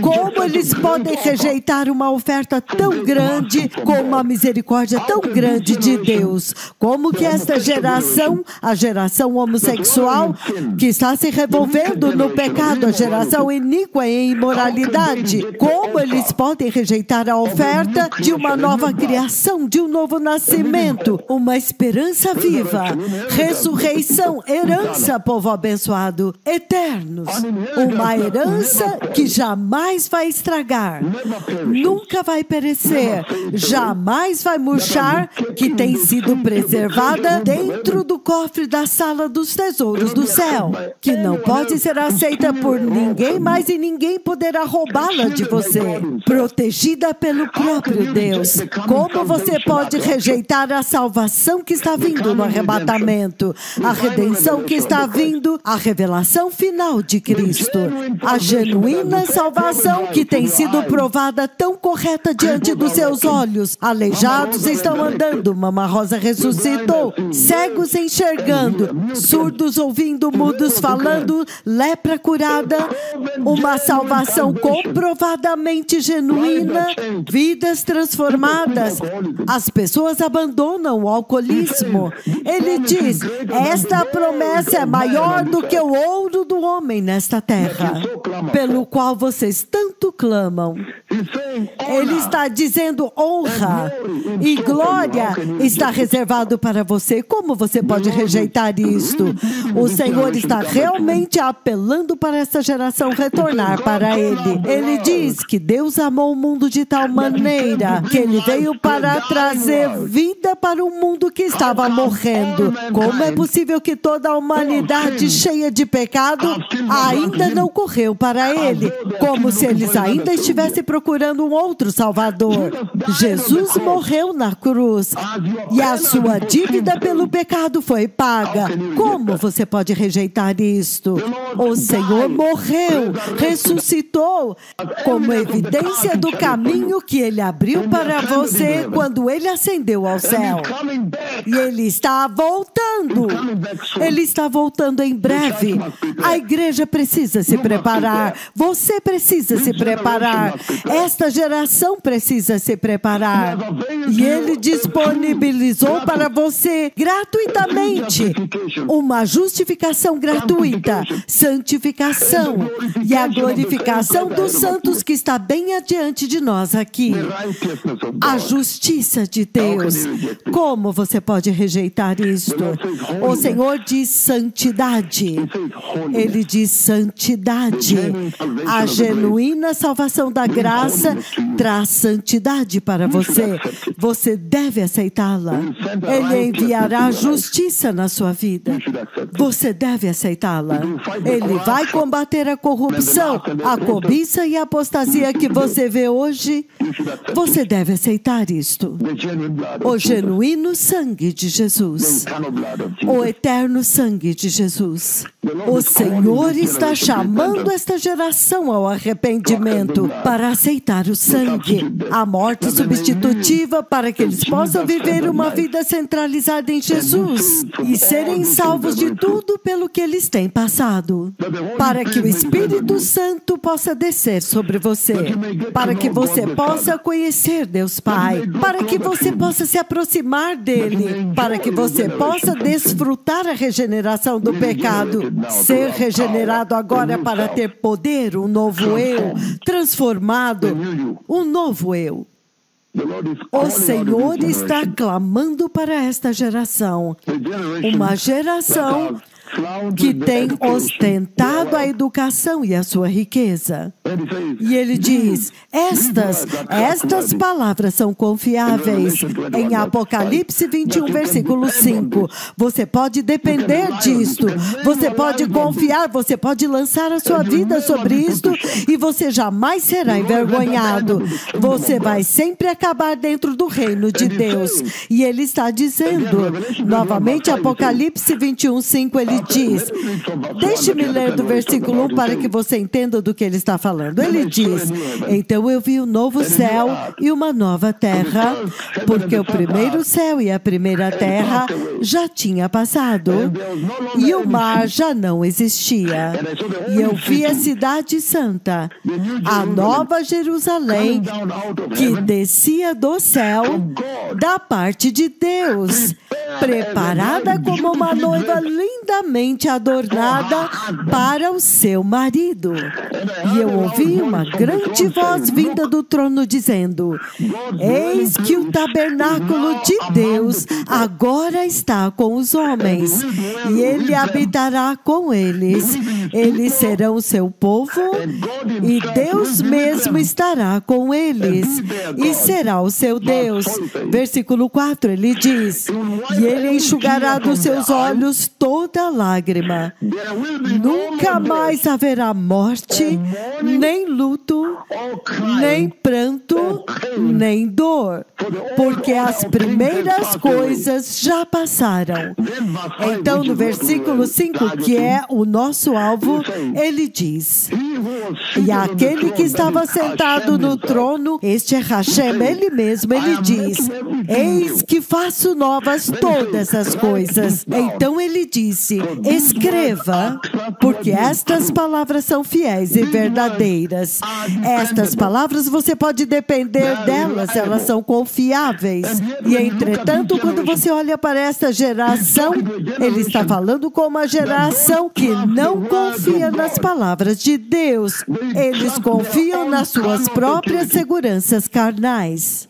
Como eles podem rejeitar uma oferta tão grande, com uma misericórdia tão grande de Deus? Como que esta geração, a geração homossexual, que está se revolvendo no pecado, a geração iníqua em imoralidade, como eles podem rejeitar a oferta de uma nova criação, de um novo nascimento, uma esperança viva, ressurreição, herança, povo abençoado, eternos, uma herança que jamais vai estragar, nunca vai perecer, jamais vai murchar, que tem sido preservada dentro do cofre da sala dos tesouros do céu, que não pode ser aceita por ninguém mais e ninguém poderá roubá-la de você, protegida pelo próprio Deus. Como você pode rejeitar a salvação que está vindo no arrebatamento, a redenção que está vindo, a revelação final de Cristo, a genuína salvação que tem sido provada tão correta diante dos seus olhos? Aleijados estão andando, Mama Rosa ressuscitou, cegos enxergando, surdos ouvindo, mudos falando, lepra curada, uma salvação comprovadamente genuína, vidas transformadas. As pessoas abandonam o alcoolismo. Ele diz, esta promessa é maior do que o ouro do homem nesta terra, pelo qual vocês tanto clamam. Ele está dizendo honra e glória está reservado para você. Como você pode rejeitar isto? O Senhor está realmente apelando para essa geração retornar para Ele. Ele diz que Deus amou o mundo de tal maneira que Ele veio para trazer vida para um mundo que estava morrendo. Como é possível que toda a humanidade cheia de pecado ainda não correu para Ele? Como se eles ainda estivessem procurando procurando um outro Salvador. Jesus morreu na cruz e a sua dívida pelo pecado foi paga. Como você pode rejeitar isto? O Senhor morreu, ressuscitou, como evidência do caminho que Ele abriu para você quando Ele ascendeu ao céu. E Ele está voltando. Ele está voltando em breve. A igreja precisa se preparar. Você precisa se preparar. Esta geração precisa se preparar. E Ele disponibilizou para você gratuitamente uma justificação gratuita, santificação e a glorificação dos santos que está bem adiante de nós aqui. A justiça de Deus. Como você pode rejeitar isto? O Senhor diz santidade. Ele diz santidade. A genuína salvação da graça traz santidade para você. Você deve aceitá-la. Ele enviará justiça na sua vida. Você deve aceitá-la. Ele vai combater a corrupção, a cobiça e a apostasia que você vê hoje. Você deve aceitar isto. O genuíno sangue de Jesus. O eterno sangue de Jesus. O Senhor está chamando esta geração ao arrependimento para aceitar o sangue, a morte substitutiva, para que eles possam viver uma vida centralizada em Jesus e serem salvos de tudo pelo que eles têm passado, para que o Espírito Santo possa descer sobre você, para que você possa conhecer Deus Pai, para que você possa se aproximar dEle, para que você possa desfrutar a regeneração do pecado, ser regenerado agora para ter poder, um novo eu, transformado, um novo eu. O Senhor está clamando para esta geração, uma geração que tem ostentado a educação e a sua riqueza. E ele diz, estas palavras são confiáveis. Em Apocalipse 21, versículo 5. Você pode depender disto. Você pode confiar, você pode lançar a sua vida sobre isto e você jamais será envergonhado. Você vai sempre acabar dentro do reino de Deus. E ele está dizendo, novamente, Apocalipse 21, 5, ele diz, deixe-me ler do versículo 1 para que você entenda do que ele está falando. Ele diz, então eu vi um novo céu e uma nova terra, porque o primeiro céu e a primeira terra já tinha passado, e o mar já não existia. E eu vi a cidade santa, a nova Jerusalém, que descia do céu, da parte de Deus, preparada como uma noiva lindamente adornada para o seu marido. E eu ouvi uma grande voz vinda do trono dizendo, eis que o tabernáculo de Deus agora está com os homens, e ele habitará com eles. Eles serão o seu povo, e Deus mesmo estará com eles, e será o seu Deus. Versículo 4, ele diz, e ele enxugará dos seus olhos toda lágrima. Nunca mais haverá morte, nem luto, nem pranto, nem dor, porque as primeiras coisas já passaram. Então, no versículo 5, que é o nosso alvo, ele diz, e aquele que estava sentado no trono, este é Hashem, ele mesmo, ele diz, eis que faço novas todas as coisas. Então ele disse, escreva, porque estas palavras são fiéis e verdadeiras. Estas palavras você pode depender delas, elas são confiáveis. E entretanto, quando você olha para esta geração, ele está falando com uma geração que não confia nas palavras de Deus. Eles confiam nas suas próprias seguranças carnais.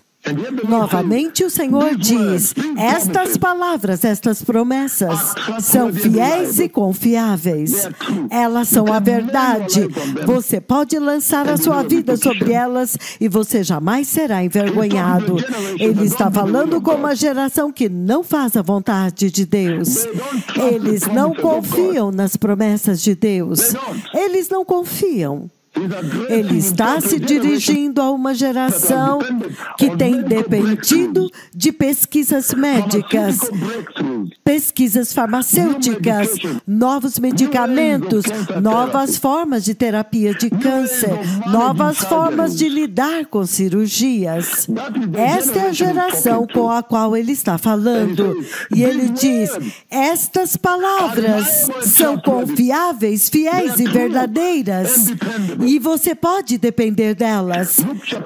Novamente o Senhor diz, estas palavras, estas promessas são fiéis e confiáveis. Elas são a verdade. Você pode lançar a sua vida sobre elas e você jamais será envergonhado. Ele está falando com uma geração que não faz a vontade de Deus. Eles não confiam nas promessas de Deus. Eles não confiam. Ele está se dirigindo a uma geração que tem dependido de pesquisas médicas, pesquisas farmacêuticas, novos medicamentos, novas formas de terapia de câncer, novas formas de lidar com cirurgias. Esta é a geração com a qual ele está falando. E ele diz, estas palavras são confiáveis, fiéis e verdadeiras. E você pode depender delas.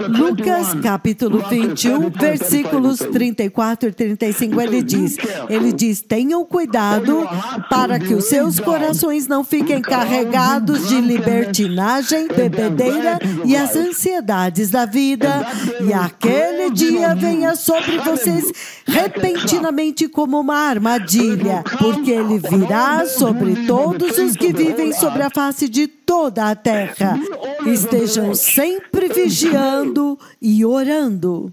Lucas capítulo 21, versículos 34 e 35, ele diz, tenham cuidado para que os seus corações não fiquem carregados de libertinagem, bebedeira e as ansiedades da vida, e aquele dia venha sobre vocês repentinamente como uma armadilha, porque ele virá sobre todos os que vivem sobre a face de toda a terra. Estejam sempre vigiando e orando,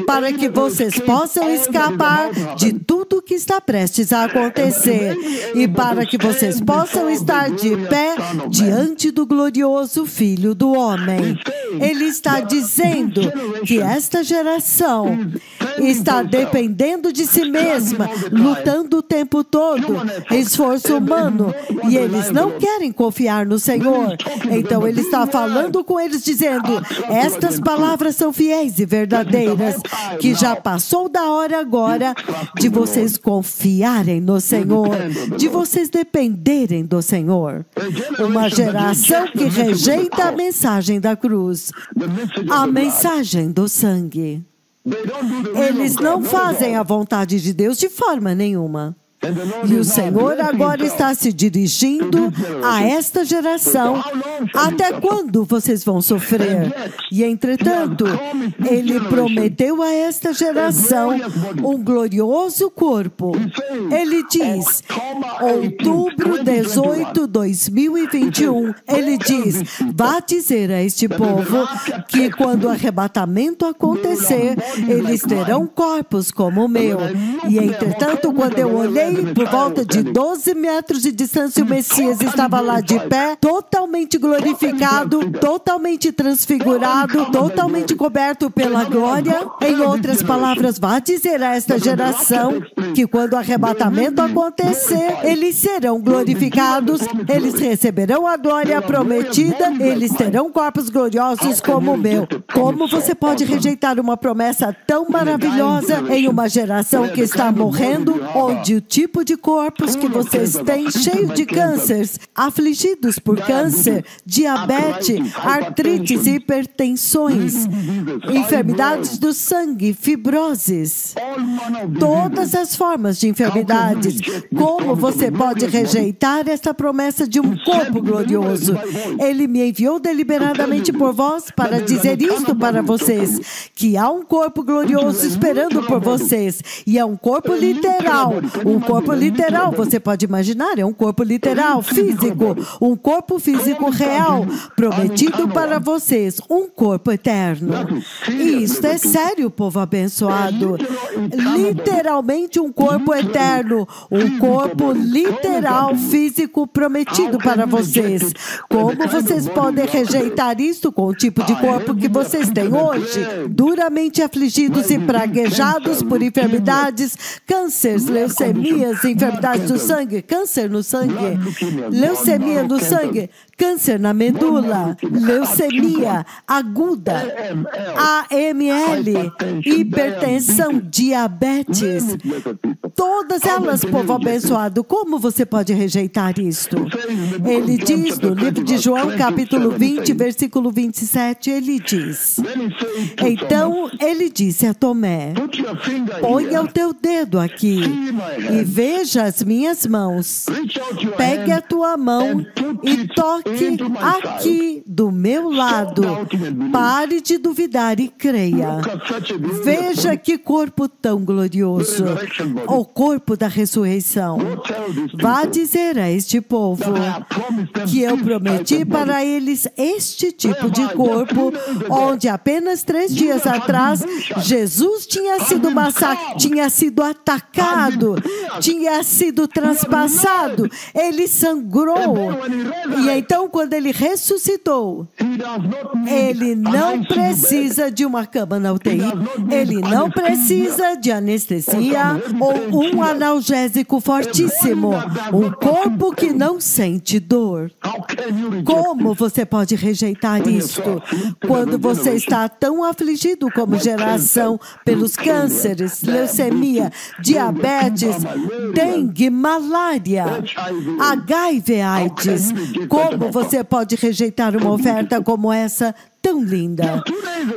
para que vocês possam escapar de tudo que está prestes a acontecer e para que vocês possam estar de pé diante do glorioso Filho do Homem. Ele está dizendo que esta geração está dependendo de si mesma, lutando o tempo todo, esforço humano, e eles não querem confiar no Senhor. Então ele está falando com eles dizendo, estas palavras são fiéis e verdadeiras, que já passou da hora agora de vocês confiarem no Senhor, de vocês dependerem do Senhor. Uma geração que rejeita a mensagem da cruz, a mensagem do sangue. Eles não fazem a vontade de Deus de forma nenhuma. E o Senhor agora está se dirigindo a esta geração. Até quando vocês vão sofrer? E, entretanto, Ele prometeu a esta geração um glorioso corpo. Ele diz, outubro 18, 2021, Ele diz, vá dizer a este povo que quando o arrebatamento acontecer, eles terão corpos como o meu. E, entretanto, quando eu olhei, por volta de 12 metros de distância, o Messias estava lá de pé, totalmente glorificado, totalmente transfigurado, totalmente coberto pela glória. Em outras palavras, vá dizer a esta geração que quando o arrebatamento acontecer, eles serão glorificados, eles receberão a glória prometida, eles terão corpos gloriosos como o meu. Como você pode rejeitar uma promessa tão maravilhosa em uma geração que está morrendo, onde o tipo de corpos que vocês têm cheio de cânceres, afligidos por câncer, diabetes, artrites, hipertensões, enfermidades do sangue, fibroses, todas as formas de enfermidades. Como você pode rejeitar esta promessa de um corpo glorioso? Ele me enviou deliberadamente por vós para dizer isto para vocês, que há um corpo glorioso esperando por vocês, e é um corpo literal, literal, você pode imaginar, é um corpo literal, físico, um corpo físico real, prometido para vocês, um corpo eterno. E isto é sério, povo abençoado. Literalmente um corpo eterno, um corpo literal, físico, prometido para vocês. Como vocês podem rejeitar isto com o tipo de corpo que vocês têm hoje? Duramente afligidos e praguejados por enfermidades, cânceres, leucemias, enfermidades do sangue, câncer no sangue, leucemia no sangue, câncer na medula, leucemia aguda, AML, hipertensão, diabetes, todas elas, povo abençoado. Como você pode rejeitar isto? Ele diz no livro de João, capítulo 20, versículo 27, ele diz, então ele disse a Tomé, ponha o teu dedo aqui e veja as minhas mãos, pegue a tua mão e toque aqui do meu lado, pare de duvidar e creia. Veja que corpo tão glorioso, o corpo da ressurreição. Vá dizer a este povo que eu prometi para eles este tipo de corpo, onde apenas 3 dias atrás Jesus tinha sido atacado, tinha sido transpassado, ele sangrou. E então então, quando ele ressuscitou, ele não precisa de uma cama na UTI, ele não precisa de anestesia ou um analgésico fortíssimo, um corpo que não sente dor. Como você pode rejeitar isto quando você está tão afligido como geração pelos cânceres, leucemia, diabetes, dengue, malária, HIV/AIDS? Como você pode rejeitar uma oferta como essa? Tão linda.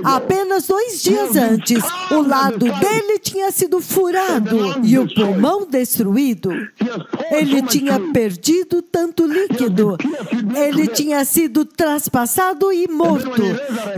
Apenas 2 dias antes, o lado dele tinha sido furado e o pulmão destruído. Ele tinha perdido tanto líquido. Ele tinha sido traspassado e morto.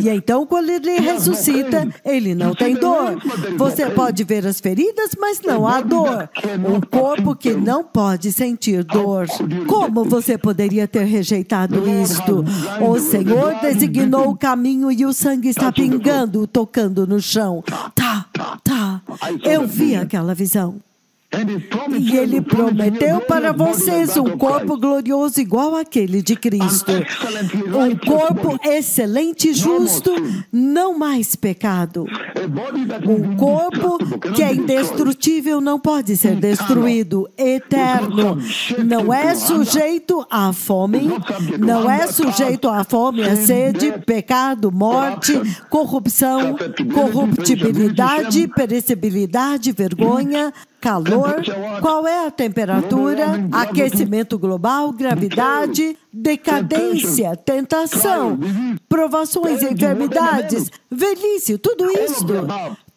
E então, quando ele ressuscita, ele não tem dor. Você pode ver as feridas, mas não há dor. Um corpo que não pode sentir dor. Como você poderia ter rejeitado isto? O Senhor designou o caminho e o sangue está pingando, tocando no chão. Eu vi aquela visão. E ele prometeu para vocês um corpo glorioso igual àquele de Cristo. Um corpo excelente e justo, não mais pecado. Um corpo que é indestrutível, não pode ser destruído, eterno. Não é sujeito à fome, não é sujeito à fome, à sede, pecado, morte, corrupção, corruptibilidade, perecibilidade, vergonha, calor, qual é a temperatura, aquecimento global, gravidade, decadência, tentação, provações, enfermidades, velhice, tudo isto.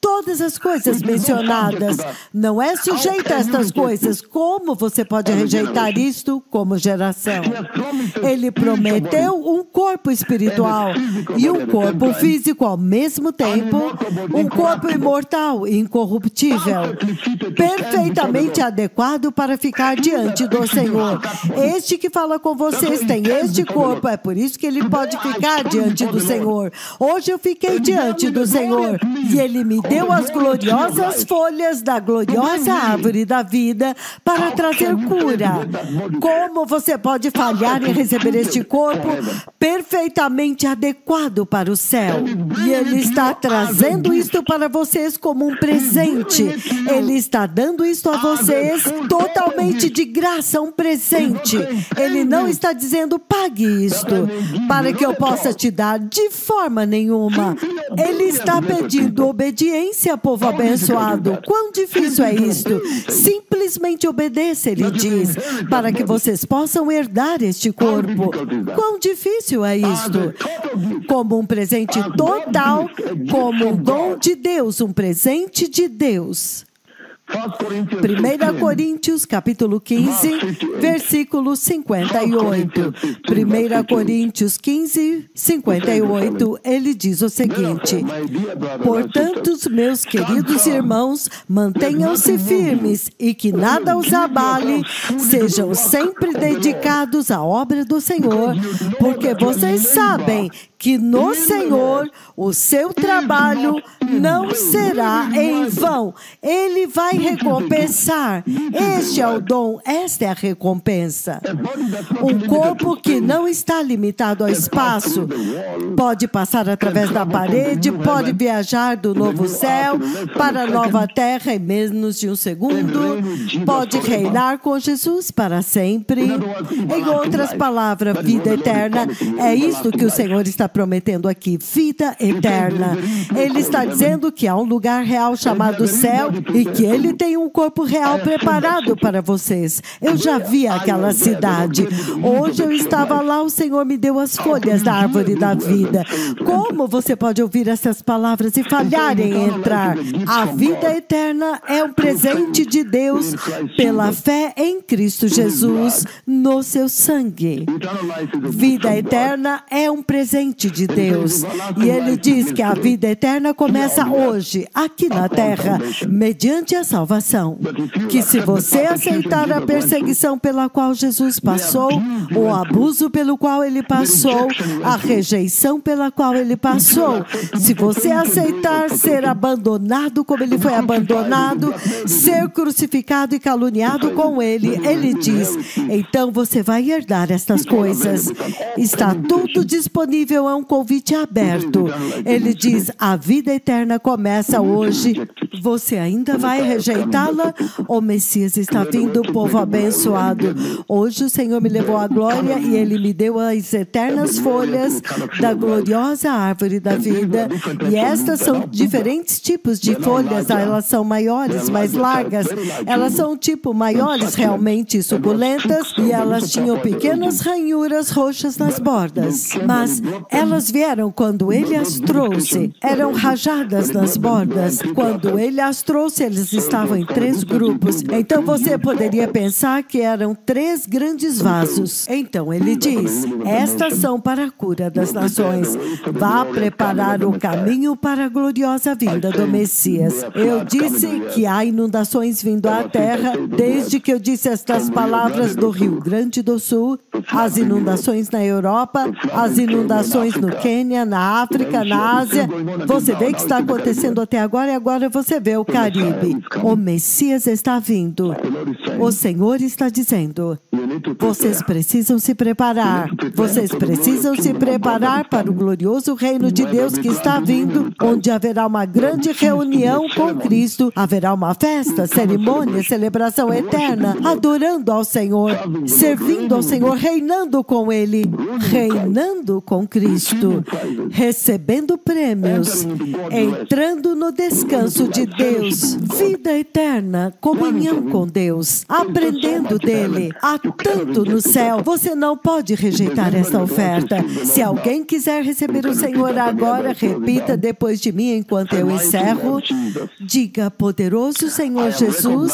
Todas as coisas mencionadas, não é sujeito a estas coisas. Como você pode rejeitar isto como geração? Ele prometeu um corpo espiritual e um corpo físico ao mesmo tempo, um corpo imortal e incorruptível, perfeitamente adequado para ficar diante do Senhor. Este que fala com vocês tem este corpo, é por isso que ele pode ficar diante do Senhor. Hoje eu fiquei diante do Senhor e ele me deu as gloriosas folhas da gloriosa árvore da vida para trazer cura. Como você pode falhar em receber este corpo perfeitamente adequado para o céu? E ele está trazendo isto para vocês como um presente. Ele está dando isto a vocês totalmente de graça, um presente. Ele não está dizendo pague isto para que eu possa te dar de forma nenhuma. Ele está pedindo obediência, povo abençoado. Quão difícil é isto? Simplesmente obedeça, ele diz, para que vocês possam herdar este corpo. Quão difícil é isto? Como um presente total, como um dom de Deus, um presente de Deus. 1 Coríntios, capítulo 15, versículo 58. 1 Coríntios 15, 58, ele diz o seguinte: portanto, meus queridos irmãos, mantenham-se firmes e que nada os abale, sejam sempre dedicados à obra do Senhor, porque vocês sabem que no Senhor o seu trabalho não será em vão. Ele vai recompensar. Este é o dom, esta é a recompensa. Um corpo que não está limitado ao espaço, pode passar através da parede, pode viajar do novo céu para a nova terra em menos de um segundo, pode reinar com Jesus para sempre. Em outras palavras, vida eterna. É isto que o Senhor está prometendo aqui, vida eterna. Ele está dizendo que há um lugar real chamado céu e que ele tem um corpo real preparado para vocês. Eu já vi aquela cidade. Hoje eu estava lá, o Senhor me deu as folhas da árvore da vida. Como você pode ouvir essas palavras e falhar em entrar? A vida eterna é um presente de Deus pela fé em Cristo Jesus, no seu sangue. Vida eterna é um presente presente de Deus. E ele diz que a vida eterna começa hoje, aqui na terra, mediante a salvação. Que se você aceitar a perseguição pela qual Jesus passou, o abuso pelo qual ele passou, a rejeição pela qual ele passou, se você aceitar ser abandonado como ele foi abandonado, ser crucificado e caluniado com ele, ele diz, então você vai herdar estas coisas. Está tudo disponível, é um convite aberto. Ele diz, a vida eterna começa hoje. Você ainda vai rejeitá-la? O Messias está vindo, povo abençoado. Hoje o Senhor me levou à glória e Ele me deu as eternas folhas da gloriosa árvore da vida. E estas são diferentes tipos de folhas. Elas são maiores, mais largas. Elas são tipo maiores, realmente suculentas. E elas tinham pequenas ranhuras roxas nas bordas. Mas elas vieram quando Ele as trouxe. Eram rajadas nas bordas. Quando Ele as trouxe, eles estavam em 3 grupos. Então você poderia pensar que eram 3 grandes vasos. Então ele diz, estas são para a cura das nações. Vá preparar o caminho para a gloriosa vinda do Messias. Eu disse que há inundações vindo à terra, desde que eu disse estas palavras do Rio Grande do Sul, as inundações na Europa, as inundações no Quênia, na África, na Ásia. Você vê que está acontecendo até agora e agora você vê o Caribe. O Messias está vindo. O Senhor está dizendo, vocês precisam se preparar. Vocês precisam se preparar para o glorioso reino de Deus que está vindo, onde haverá uma grande reunião com Cristo. Haverá uma festa, cerimônia, celebração eterna, adorando ao Senhor, servindo ao Senhor, reinando com Ele, reinando com Cristo, recebendo prêmios, entrando no descanso de Deus, vida eterna, comunhão com Deus, aprendendo dele. Há tanto no céu, você não pode rejeitar esta oferta. Se alguém quiser receber o Senhor agora, repita depois de mim enquanto eu encerro. Diga, poderoso Senhor Jesus,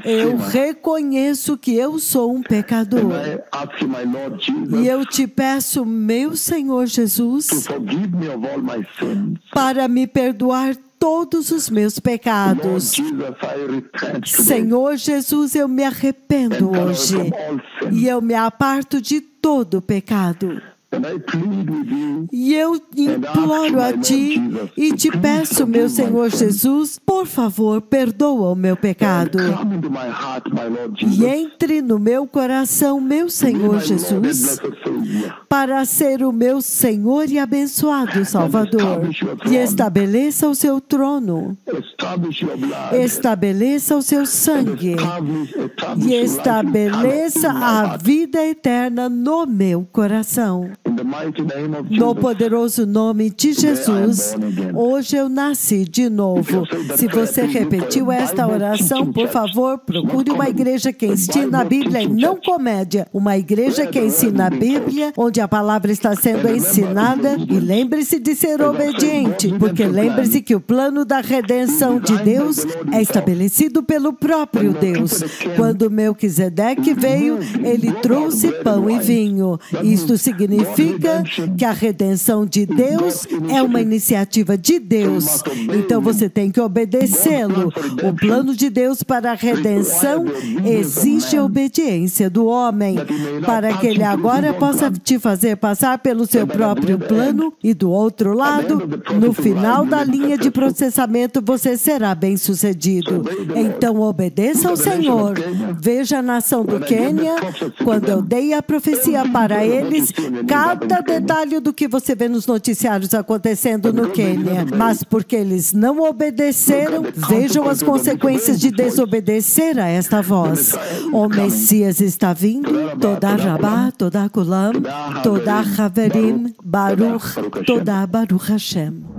eu reconheço que eu sou um pecador. E eu te peço, meu Senhor Jesus, para me perdoar todos os meus pecados. Senhor Jesus, eu me arrependo hoje e eu me aparto de todo pecado. E eu imploro a Ti e te peço, meu Senhor Jesus, por favor, perdoa o meu pecado. E entre no meu coração, meu Senhor Jesus, para ser o meu Senhor e abençoado Salvador. E estabeleça o seu trono. Estabeleça o seu sangue. E estabeleça a vida eterna no meu coração. No poderoso nome de Jesus, hoje eu nasci de novo. Se você repetiu esta oração, por favor, procure uma igreja que ensina a Bíblia e não comédia. Uma igreja que ensina a Bíblia, onde a palavra está sendo ensinada. E lembre-se de ser obediente, porque lembre-se que o plano da redenção de Deus é estabelecido pelo próprio Deus. Quando Melquisedeque veio, ele trouxe pão e vinho. Isto significa que a redenção de Deus é uma iniciativa de Deus. Então você tem que obedecê-lo. O plano de Deus para a redenção exige a obediência do homem, para que ele agora possa te fazer passar pelo seu próprio plano e do outro lado, no final da linha de processamento, você será bem-sucedido. Então obedeça ao Senhor. Veja a nação do Quênia, quando eu dei a profecia para eles, cada detalhe do que você vê nos noticiários acontecendo no Quênia, mas porque eles não obedeceram, vejam as consequências de desobedecer a esta voz. O Messias está vindo, toda Rabá, toda Kulam, toda Haverim, Baruch, toda Baruch Hashem.